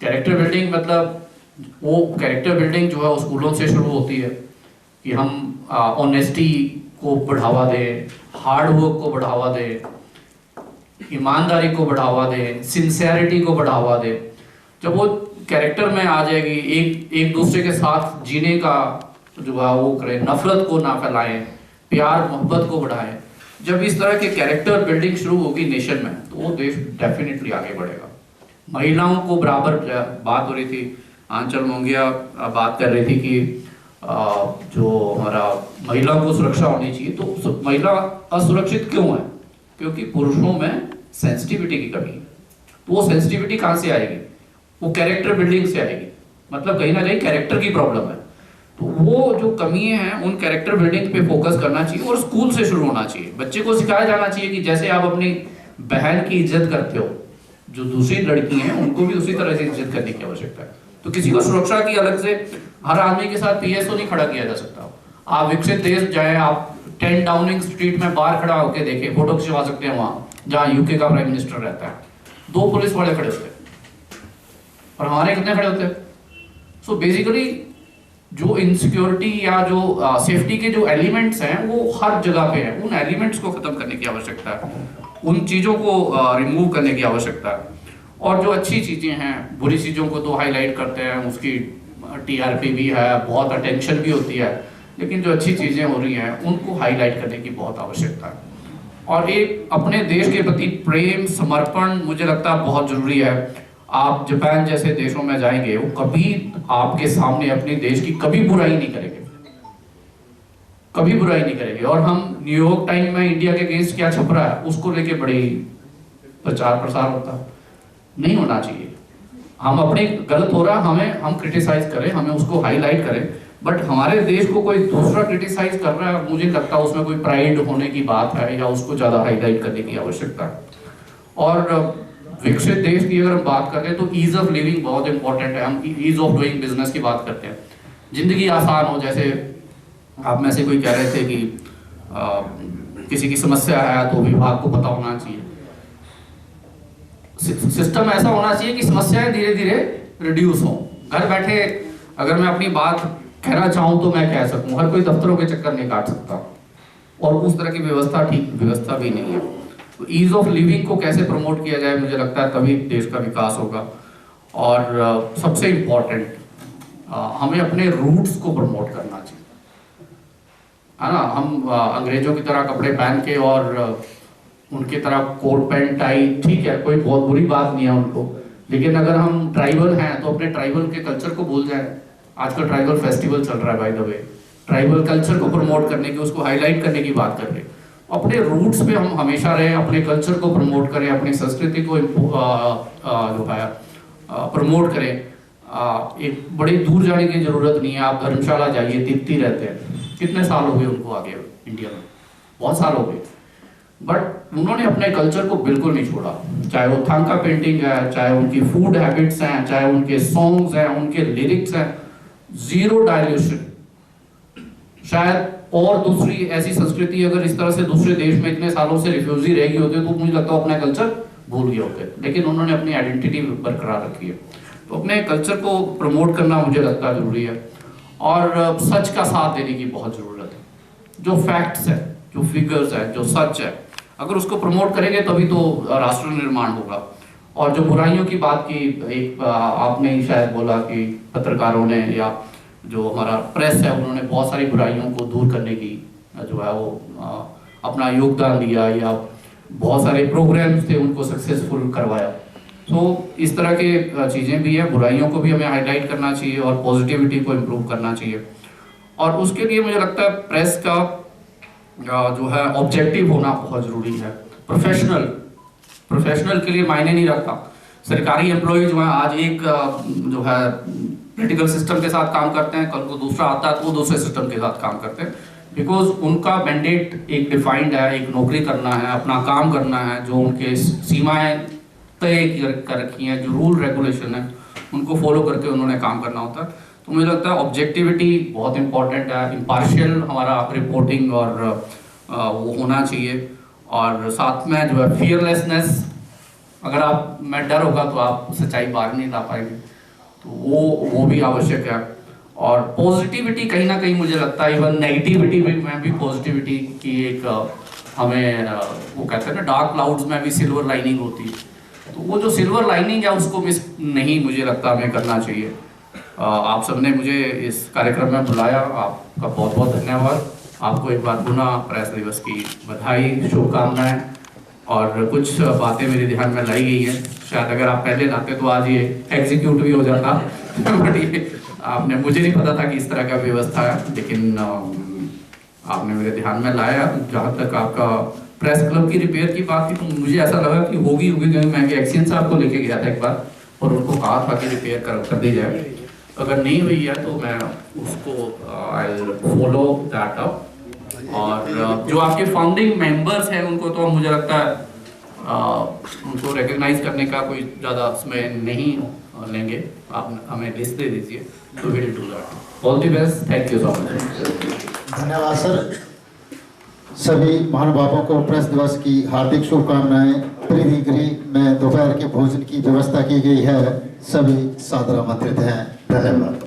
कैरेक्टर बिल्डिंग मतलब वो कैरेक्टर बिल्डिंग जो है वो स्कूलों से शुरू होती है कि हम ऑनेस्टी को बढ़ावा दें, हार्ड वर्क को बढ़ावा दें, ईमानदारी को बढ़ावा दें, सिंसियरिटी को बढ़ावा दें। जब वो कैरेक्टर में आ जाएगी, एक दूसरे के साथ जीने का जो है वो करें, नफरत को ना फैलाएं, प्यार मोहब्बत को बढ़ाएं। जब इस तरह के कैरेक्टर बिल्डिंग शुरू होगी नेशन में तो वो देश डेफिनेटली आगे बढ़ेगा। महिलाओं को बराबर बात हो रही थी, आंचल मोंगिया बात कर रही थी कि जो हमारा महिलाओं को सुरक्षा होनी चाहिए। तो महिला असुरक्षित क्यों है? क्योंकि पुरुषों में सेंसिटिविटी की कमी है। तो वो सेंसिटिविटी कहाँ से आएगी? वो कैरेक्टर बिल्डिंग से आएगी। मतलब कहीं ना कहीं कैरेक्टर की प्रॉब्लम है। तो वो जो कमी है उन कैरेक्टर बिल्डिंग पे फोकस करना चाहिए और स्कूल से शुरू होना चाहिए। बच्चे को सिखाया जाना चाहिए कि जैसे आप अपनी बहन की इज्जत करते हो, जो दूसरी लड़की हैं उनको भी उसी तरह से इज्जत करने की आवश्यकता है। तो किसी को सुरक्षा की अलग से हर आदमी के साथ पीएसओ नहीं खड़ा किया जा सकता। आप विकसित देश जाए, आप 10 डाउनिंग स्ट्रीट में बाहर खड़ा होकर देखें, फोटो खिंचवा सकते हैं वहाँ जहाँ यूके का प्राइम मिनिस्टर रहता है, 2 पुलिस वाले खड़े होते हैं और हमारे कितने खड़े होते हैं। सो बेसिकली जो इनसिक्योरिटी या जो सेफ्टी के जो एलिमेंट्स हैं वो हर जगह पे हैं। उन एलिमेंट्स को खत्म करने की आवश्यकता है, उन चीज़ों को रिमूव करने की आवश्यकता है। और जो अच्छी चीज़ें हैं, बुरी चीज़ों को तो हाईलाइट करते हैं, उसकी टीआरपी भी है, बहुत अटेंशन भी होती है, लेकिन जो अच्छी चीज़ें हो रही हैं उनको हाईलाइट करने की बहुत आवश्यकता है। और एक अपने देश के प्रति प्रेम, समर्पण मुझे लगता है बहुत ज़रूरी है। आप जापान जैसे देशों में जाएंगे, वो कभी आपके सामने अपने देश की कभी बुराई नहीं करेंगे, कभी बुराई नहीं करेंगे। और हम न्यूयॉर्क टाइम में इंडिया के अगेंस्ट क्या छप रहा है उसको लेके बड़ी प्रचार प्रसार होता है, नहीं होना चाहिए। हम अपने गलत हो रहा हम क्रिटिसाइज करें, हमें उसको हाईलाइट करें, बट हमारे देश को कोई दूसरा क्रिटिसाइज कर रहा है, मुझे लगता है उसमें कोई प्राइड होने की बात है या उसको ज्यादा हाईलाइट करने की आवश्यकता है। और विकसित देश की अगर हम बात करें तो ईज ऑफ लिविंग बहुत इंपॉर्टेंट है। हम ईज ऑफ डूइंग बिजनेस की बात करते हैं, जिंदगी आसान हो। जैसे आप में से कोई कह रहे थे कि किसी की समस्या है तो विभाग को पता होना चाहिए। सिस्टम ऐसा होना चाहिए कि समस्याएं धीरे धीरे रिड्यूस हो। घर बैठे अगर मैं अपनी बात कहना चाहूँ तो मैं कह सकूँ, हर कोई दफ्तरों के चक्कर नहीं काट सकता, और उस तरह की व्यवस्था ठीक व्यवस्था भी नहीं है। तो ईज ऑफ लिविंग को कैसे प्रमोट किया जाए, मुझे लगता है तभी देश का विकास होगा। और सबसे इम्पोर्टेंट, हमें अपने रूट्स को प्रमोट करना चाहिए, है ना। हम अंग्रेजों की तरह कपड़े पहन के और उनकी तरह कोट पैंट टाई, ठीक है, कोई बहुत बुरी बात नहीं है उनको, लेकिन अगर हम ट्राइबल हैं तो अपने ट्राइबल के कल्चर को भूल जाए। आजकल ट्राइबल फेस्टिवल चल रहा है, by the way, tribal culture को प्रमोट करने की, उसको हाईलाइट करने की बात कर रहे हैं। अपने रूट्स पे हम हमेशा रहें, अपने कल्चर को प्रमोट करें, अपनी संस्कृति को जो है प्रमोट करें। एक बड़ी दूर जाने की जरूरत नहीं है, आप धर्मशाला जाइए, तिब्बती रहते हैं, कितने साल हो गए उनको आगे इंडिया में, बहुत साल हो गए, बट उन्होंने अपने कल्चर को बिल्कुल नहीं छोड़ा। चाहे वो थांका पेंटिंग है, चाहे उनकी फूड हैबिट्स हैं, चाहे उनके सॉन्ग्स हैं, उनके लिरिक्स हैं, जीरो डायल्यूशन। शायद और दूसरी ऐसी संस्कृति अगर इस तरह से दूसरे देश में इतने सालों से रिफ्यूजी रह गई होते तो मुझे लगता है अपना कल्चर भूल गए होते, लेकिन उन्होंने अपनी आइडेंटिटी बरकरार रखी है। तो अपने कल्चर को प्रमोट करना मुझे लगता है जरूरी है, और सच का साथ देने की बहुत जरूरत है। जो फैक्ट्स है, जो फिगर्स है, जो सच है, अगर उसको प्रमोट करेंगे तभी तो राष्ट्र निर्माण होगा। और जो बुराइयों की बात की, एक आपने ही शायद बोला कि पत्रकारों ने या जो हमारा प्रेस है उन्होंने बहुत सारी बुराइयों को दूर करने की जो है वो अपना योगदान दिया, या बहुत सारे प्रोग्राम्स थे उनको सक्सेसफुल करवाया। तो इस तरह के चीज़ें भी है, बुराइयों को भी हमें हाईलाइट करना चाहिए और पॉजिटिविटी को इम्प्रूव करना चाहिए। और उसके लिए मुझे लगता है प्रेस का जो है ऑब्जेक्टिव होना बहुत ज़रूरी है। प्रोफेशनल के लिए मायने नहीं रखता। सरकारी एम्प्लॉय जो है आज एक जो है पॉलिटिकल सिस्टम के साथ काम करते हैं, कल को दूसरा आता है तो वो दूसरे सिस्टम के साथ काम करते हैं, बिकॉज उनका मैंडेट एक डिफाइंड है, एक नौकरी करना है, अपना काम करना है, जो उनके सीमाएं तय कर रखी हैं, जो रूल रेगुलेशन है उनको फॉलो करके उन्होंने काम करना होता है। तो मुझे लगता है ऑब्जेक्टिविटी बहुत इंपॉर्टेंट है, इम्पार्शियल हमारा रिपोर्टिंग और वो होना चाहिए, और साथ में जो है फियरलेसनेस, अगर आप में डर होगा तो आप सच्चाई बाहर नहीं ला पाएंगे, तो वो भी आवश्यक है। और पॉजिटिविटी कहीं ना कहीं मुझे लगता है इवन नेगेटिविटी में भी पॉजिटिविटी की एक हमें वो कहते हैं ना, डार्क क्लाउड्स में भी सिल्वर लाइनिंग होती है, तो वो जो सिल्वर लाइनिंग है उसको मिस नहीं मुझे लगता हमें करना चाहिए। आप सबने मुझे इस कार्यक्रम में बुलाया, आपका बहुत बहुत धन्यवाद। आपको एक बार पुनः प्रेस दिवस की बधाई, शुभकामनाएं। और कुछ बातें मेरे ध्यान में लाई गई हैं, शायद अगर आप पहले लाते तो आज ये एग्जीक्यूट भी हो जाता बट ये आपने, मुझे नहीं पता था कि इस तरह का व्यवस्था है, लेकिन आपने मेरे ध्यान में लाया। जहाँ तक आपका प्रेस क्लब की रिपेयर की बात थी तो मुझे ऐसा लगा कि होगी क्योंकि मैं एक्शन साहब को लेके गया था एक बार और उनको कहा था कि रिपेयर कर दी जाए। अगर नहीं हुई है तो मैं उसको I will follow that up. और जो आपके फाउंडिंग मेंबर्स हैं उनको तो मुझे लगता है उनको रिकग्नाइज करने का कोई ज़्यादा समय नहीं लेंगे, आप हमें लिस्ट दे दीजिए, तो we will do that. All the best, thank you so much. धन्यवाद सर। सभी महानुभावों को प्रेस दिवस की हार्दिक शुभकामनाएं। परिधिगृह में दोपहर के भोजन की व्यवस्था की गई है, सभी सादर आमंत्रित हैं। धन्यवाद।